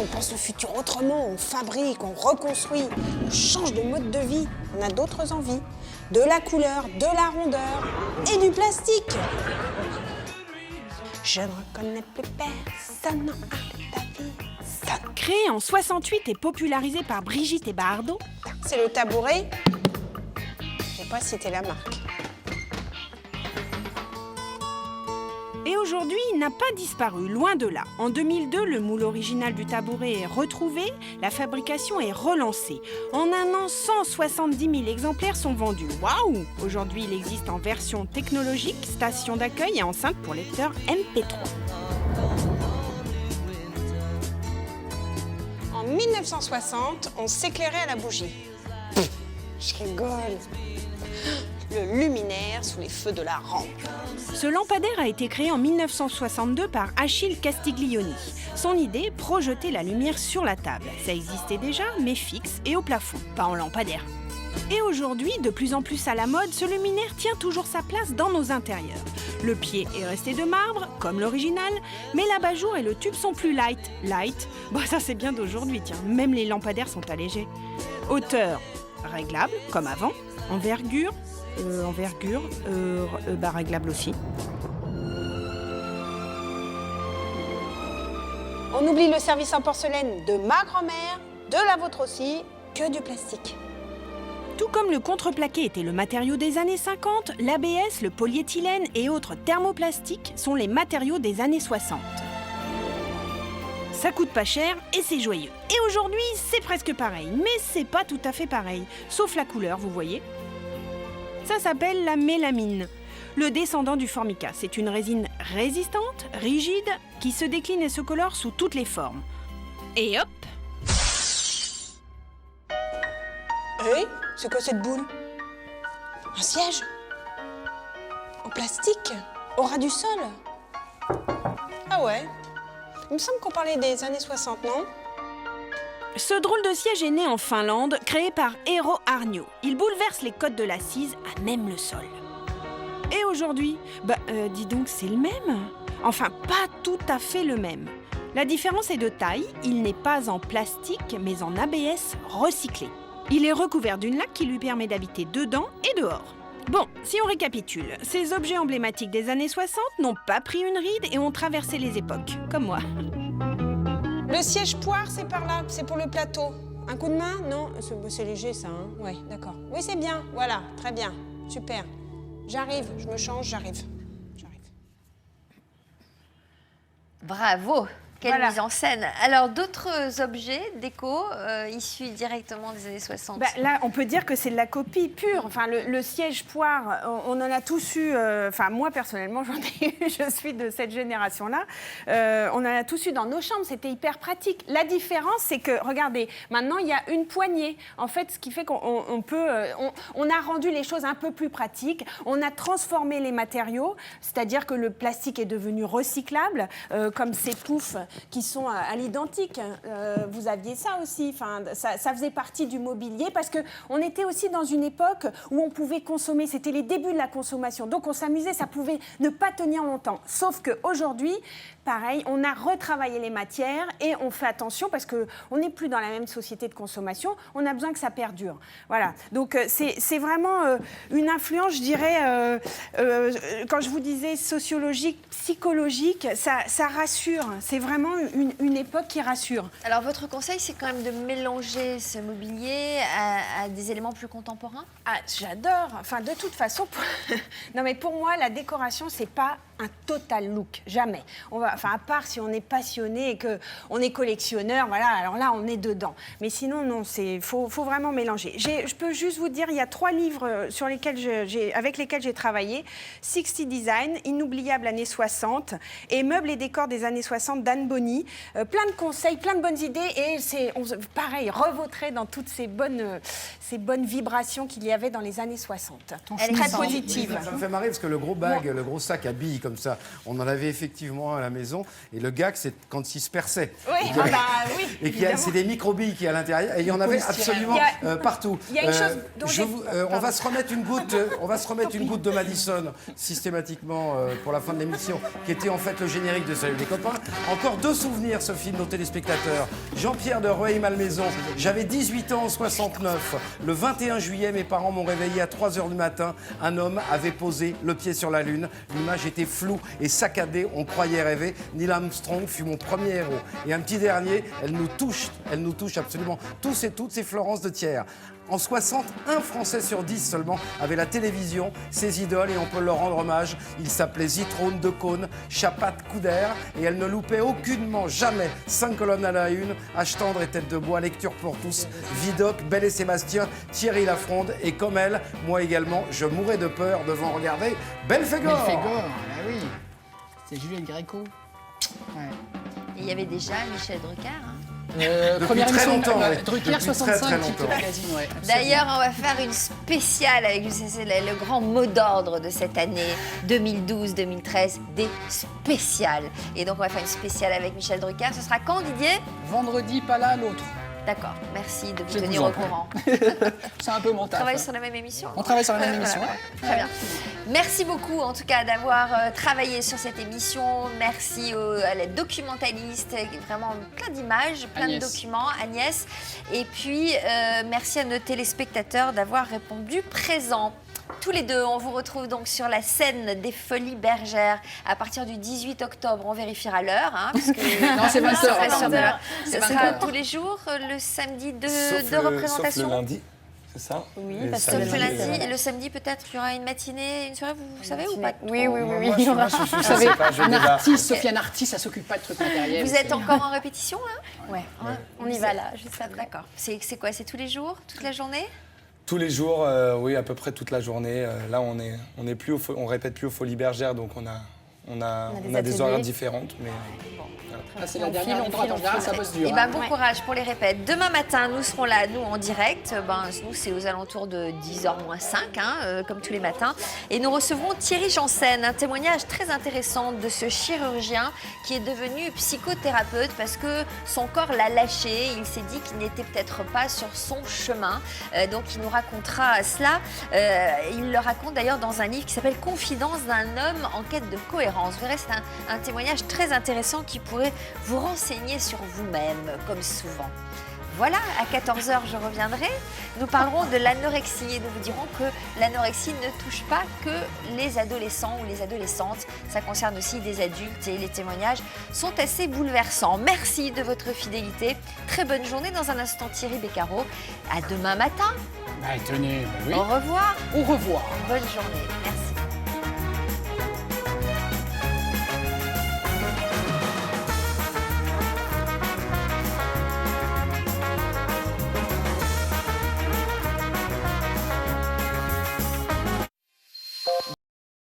On pense au futur autrement, on fabrique, on reconstruit, on change de mode de vie. On a d'autres envies. De la couleur, de la rondeur et du plastique. Je ne reconnais plus personne de ta vie. Créé en 68 et popularisé par Brigitte et Bardot. C'est le tabouret. Je n'ai pas cité la marque. Et aujourd'hui, il n'a pas disparu, loin de là. En 2002, le moule original du tabouret est retrouvé, la fabrication est relancée. En un an, 170 000 exemplaires sont vendus. Waouh! Aujourd'hui, il existe en version technologique, station d'accueil et enceinte pour lecteur MP3. En 1960, on s'éclairait à la bougie. Je rigole. Le luminaire sous les feux de la rampe. Ce lampadaire a été créé en 1962 par Achille Castiglioni. Son idée, projeter la lumière sur la table. Ça existait déjà, mais fixe et au plafond, pas en lampadaire. Et aujourd'hui, de plus en plus à la mode, ce luminaire tient toujours sa place dans nos intérieurs. Le pied est resté de marbre, comme l'original, mais l'abat-jour et le tube sont plus light. Light, bah ça c'est bien d'aujourd'hui, tiens, même les lampadaires sont allégés. Hauteur, réglable, comme avant. Envergure, réglable aussi. On oublie le service en porcelaine de ma grand-mère, de la vôtre aussi, que du plastique. Tout comme le contreplaqué était le matériau des années 50, l'ABS, le polyéthylène et autres thermoplastiques sont les matériaux des années 60. Ça coûte pas cher et c'est joyeux. Et aujourd'hui, c'est presque pareil, mais c'est pas tout à fait pareil, sauf la couleur, vous voyez. Ça s'appelle la mélamine, le descendant du formica. C'est une résine résistante, rigide, qui se décline et se colore sous toutes les formes. Et hop! Hé, c'est quoi cette boule? Un siège? En plastique? Au ras du sol? Ah ouais? Il me semble qu'on parlait des années 60, non? Ce drôle de siège est né en Finlande, créé par Eero Aarnio. Il bouleverse les codes de l'assise à même le sol. Et aujourd'hui, dis donc, c'est le même. Enfin, pas tout à fait le même. La différence est de taille, il n'est pas en plastique, mais en ABS recyclé. Il est recouvert d'une laque qui lui permet d'habiter dedans et dehors. Bon, si on récapitule, ces objets emblématiques des années 60 n'ont pas pris une ride et ont traversé les époques, comme moi. Le siège poire, c'est par là, c'est pour le plateau. Un coup de main? Non, c'est léger ça, hein? Ouais, d'accord. Oui, c'est bien, voilà, très bien, super. J'arrive, je me change, j'arrive. Bravo. Quelle Voilà. mise en scène. Alors, d'autres objets déco issus directement des années 60? Là, on peut dire que c'est de la copie pure. Enfin, le siège poire, on en a tous eu. Enfin, moi, personnellement, j'en ai eu. Je suis de cette génération-là. On en a tous eu dans nos chambres. C'était hyper pratique. La différence, c'est que, regardez, maintenant, il y a une poignée. En fait, ce qui fait qu'on peut... on a rendu les choses un peu plus pratiques. On a transformé les matériaux. C'est-à-dire que le plastique est devenu recyclable, comme ces poufs qui sont à l'identique. Vous aviez ça aussi. Enfin, ça faisait partie du mobilier parce qu'on était aussi dans une époque où on pouvait consommer. C'était les débuts de la consommation. Donc, on s'amusait. Ça pouvait ne pas tenir longtemps. Sauf qu'aujourd'hui, pareil, on a retravaillé les matières et on fait attention parce qu'on n'est plus dans la même société de consommation. On a besoin que ça perdure. Voilà. Donc, c'est vraiment une influence, je dirais, quand je vous disais sociologique, psychologique, ça rassure. C'est vraiment une époque qui rassure. Alors, votre conseil, c'est quand même de mélanger ce mobilier à des éléments plus contemporains? Ah, j'adore. Enfin, de toute façon, non, mais pour moi, la décoration, c'est pas un total look, jamais. Enfin, à part si on est passionné et qu'on est collectionneur, voilà, alors là, on est dedans. Mais sinon, non, faut vraiment mélanger. Je peux juste vous dire, il y a 3 livres avec lesquels j'ai travaillé. 60 Design, Inoubliable années 60 et Meubles et décors des années 60 d'Anne Bonny. Plein de conseils, plein de bonnes idées et pareil, revautrer dans toutes ces bonnes vibrations qu'il y avait dans les années 60. Elle est très très positive. Ça me fait marrer parce que le gros bag, le gros sac à billes comme ça, on en avait effectivement à la maison. Et le gag, c'est quand il se perçait. Oui, Et c'est des micro-billes qui à l'intérieur. Et il y en avait absolument partout. Il y a une chose dont on va se remettre une goutte de Madison systématiquement pour la fin de l'émission, qui était en fait le générique de Salut les copains. Encore 2 souvenirs, Sophie, de nos téléspectateurs. Jean-Pierre de Rueil-Malmaison. J'avais 18 ans en 69. Le 21 juillet, mes parents m'ont réveillé à 3h du matin. Un homme avait posé le pied sur la Lune. L'image était floue et saccadée. On croyait rêver. Neil Armstrong fut mon premier héros. Et un petit dernier, elle nous touche absolument tous et toutes, c'est Florence de Thiers. En 60, un Français sur 10 seulement avait la télévision, ses idoles, et on peut leur rendre hommage. Il s'appelait Zitrone, Decaune, Chapat, Couder, et elle ne loupait aucunement, jamais, 5 colonnes à la une, H tendre et tête de bois, lecture pour tous, Vidocq, Belle et Sébastien, Thierry Lafronde, et comme elle, moi également, je mourais de peur devant regarder Belphégor. Belphégor, ah oui, c'est Juliette Gréco. Ouais. Et il y avait déjà Michel Drucker. Hein. Première très émission, longtemps, ouais. Drucker Depuis 65, très Type longtemps. Magazine, ouais. D'ailleurs, on va faire une spéciale avec c'est le grand mot d'ordre de cette année 2012-2013, des spéciales. Et donc, on va faire une spéciale avec Michel Drucker. Ce sera quand, Didier? Vendredi, pas là, l'autre. D'accord, merci de vous Je tenir vous en au prie. courant. C'est un peu mon On taf. travaille sur la même émission? On travaille sur la même Voilà, émission, voilà. Très bien. Merci beaucoup, en tout cas, d'avoir travaillé sur cette émission. Merci à la documentaliste, vraiment plein d'images, plein Agnès. de documents, Agnès. Et puis, merci à nos téléspectateurs d'avoir répondu présent. Tous les deux, on vous retrouve donc sur la scène des Folies Bergères à partir du 18 octobre. On vérifiera l'heure, hein, parce que Non, c'est 20 heures. Ce C'est sera 20 heures. tous les jours, le samedi de Sauf représentation. le lundi, c'est ça? Oui, Et parce que samedi, le lundi et le samedi, peut-être, il y aura une matinée, une soirée, vous savez ou pas? Oui, oui, oui, Moi, oui. je il y aura. suis- Vous savez, je un débarque. artiste, Sofiane Artiste, ça s'occupe pas de trucs matériels. Vous êtes encore en répétition, là? Ouais, on y va là, juste après. D'accord. C'est quoi? C'est tous les jours? Toute la journée? Tous les jours, oui, à peu près toute la journée. Là, on répète plus aux Folies Bergères, donc on a des ateliers. horaires différentes. Mais Ah, c'est la dernière ligne droite, en général, ça bosse dur. Eh ben, hein. bon courage pour les répètes. Demain matin, nous serons là, nous, en direct. Nous, c'est aux alentours de 10h moins 5, comme tous les matins. Et nous recevrons Thierry Janssen, un témoignage très intéressant de ce chirurgien qui est devenu psychothérapeute parce que son corps l'a lâché. Il s'est dit qu'il n'était peut-être pas sur son chemin. Donc, il nous racontera cela. Il le raconte d'ailleurs dans un livre qui s'appelle Confidence d'un homme en quête de cohérence. Vous verrez, c'est un témoignage très intéressant qui pourrait vous renseigner sur vous-même, comme souvent. Voilà, à 14h, je reviendrai. Nous parlerons de l'anorexie et nous vous dirons que l'anorexie ne touche pas que les adolescents ou les adolescentes. Ça concerne aussi des adultes et les témoignages sont assez bouleversants. Merci de votre fidélité. Très bonne journée. Dans un instant, Thierry Beccaro. À demain matin. Bah, tenez, bah oui. Au revoir. Au revoir. Bonne journée. Merci.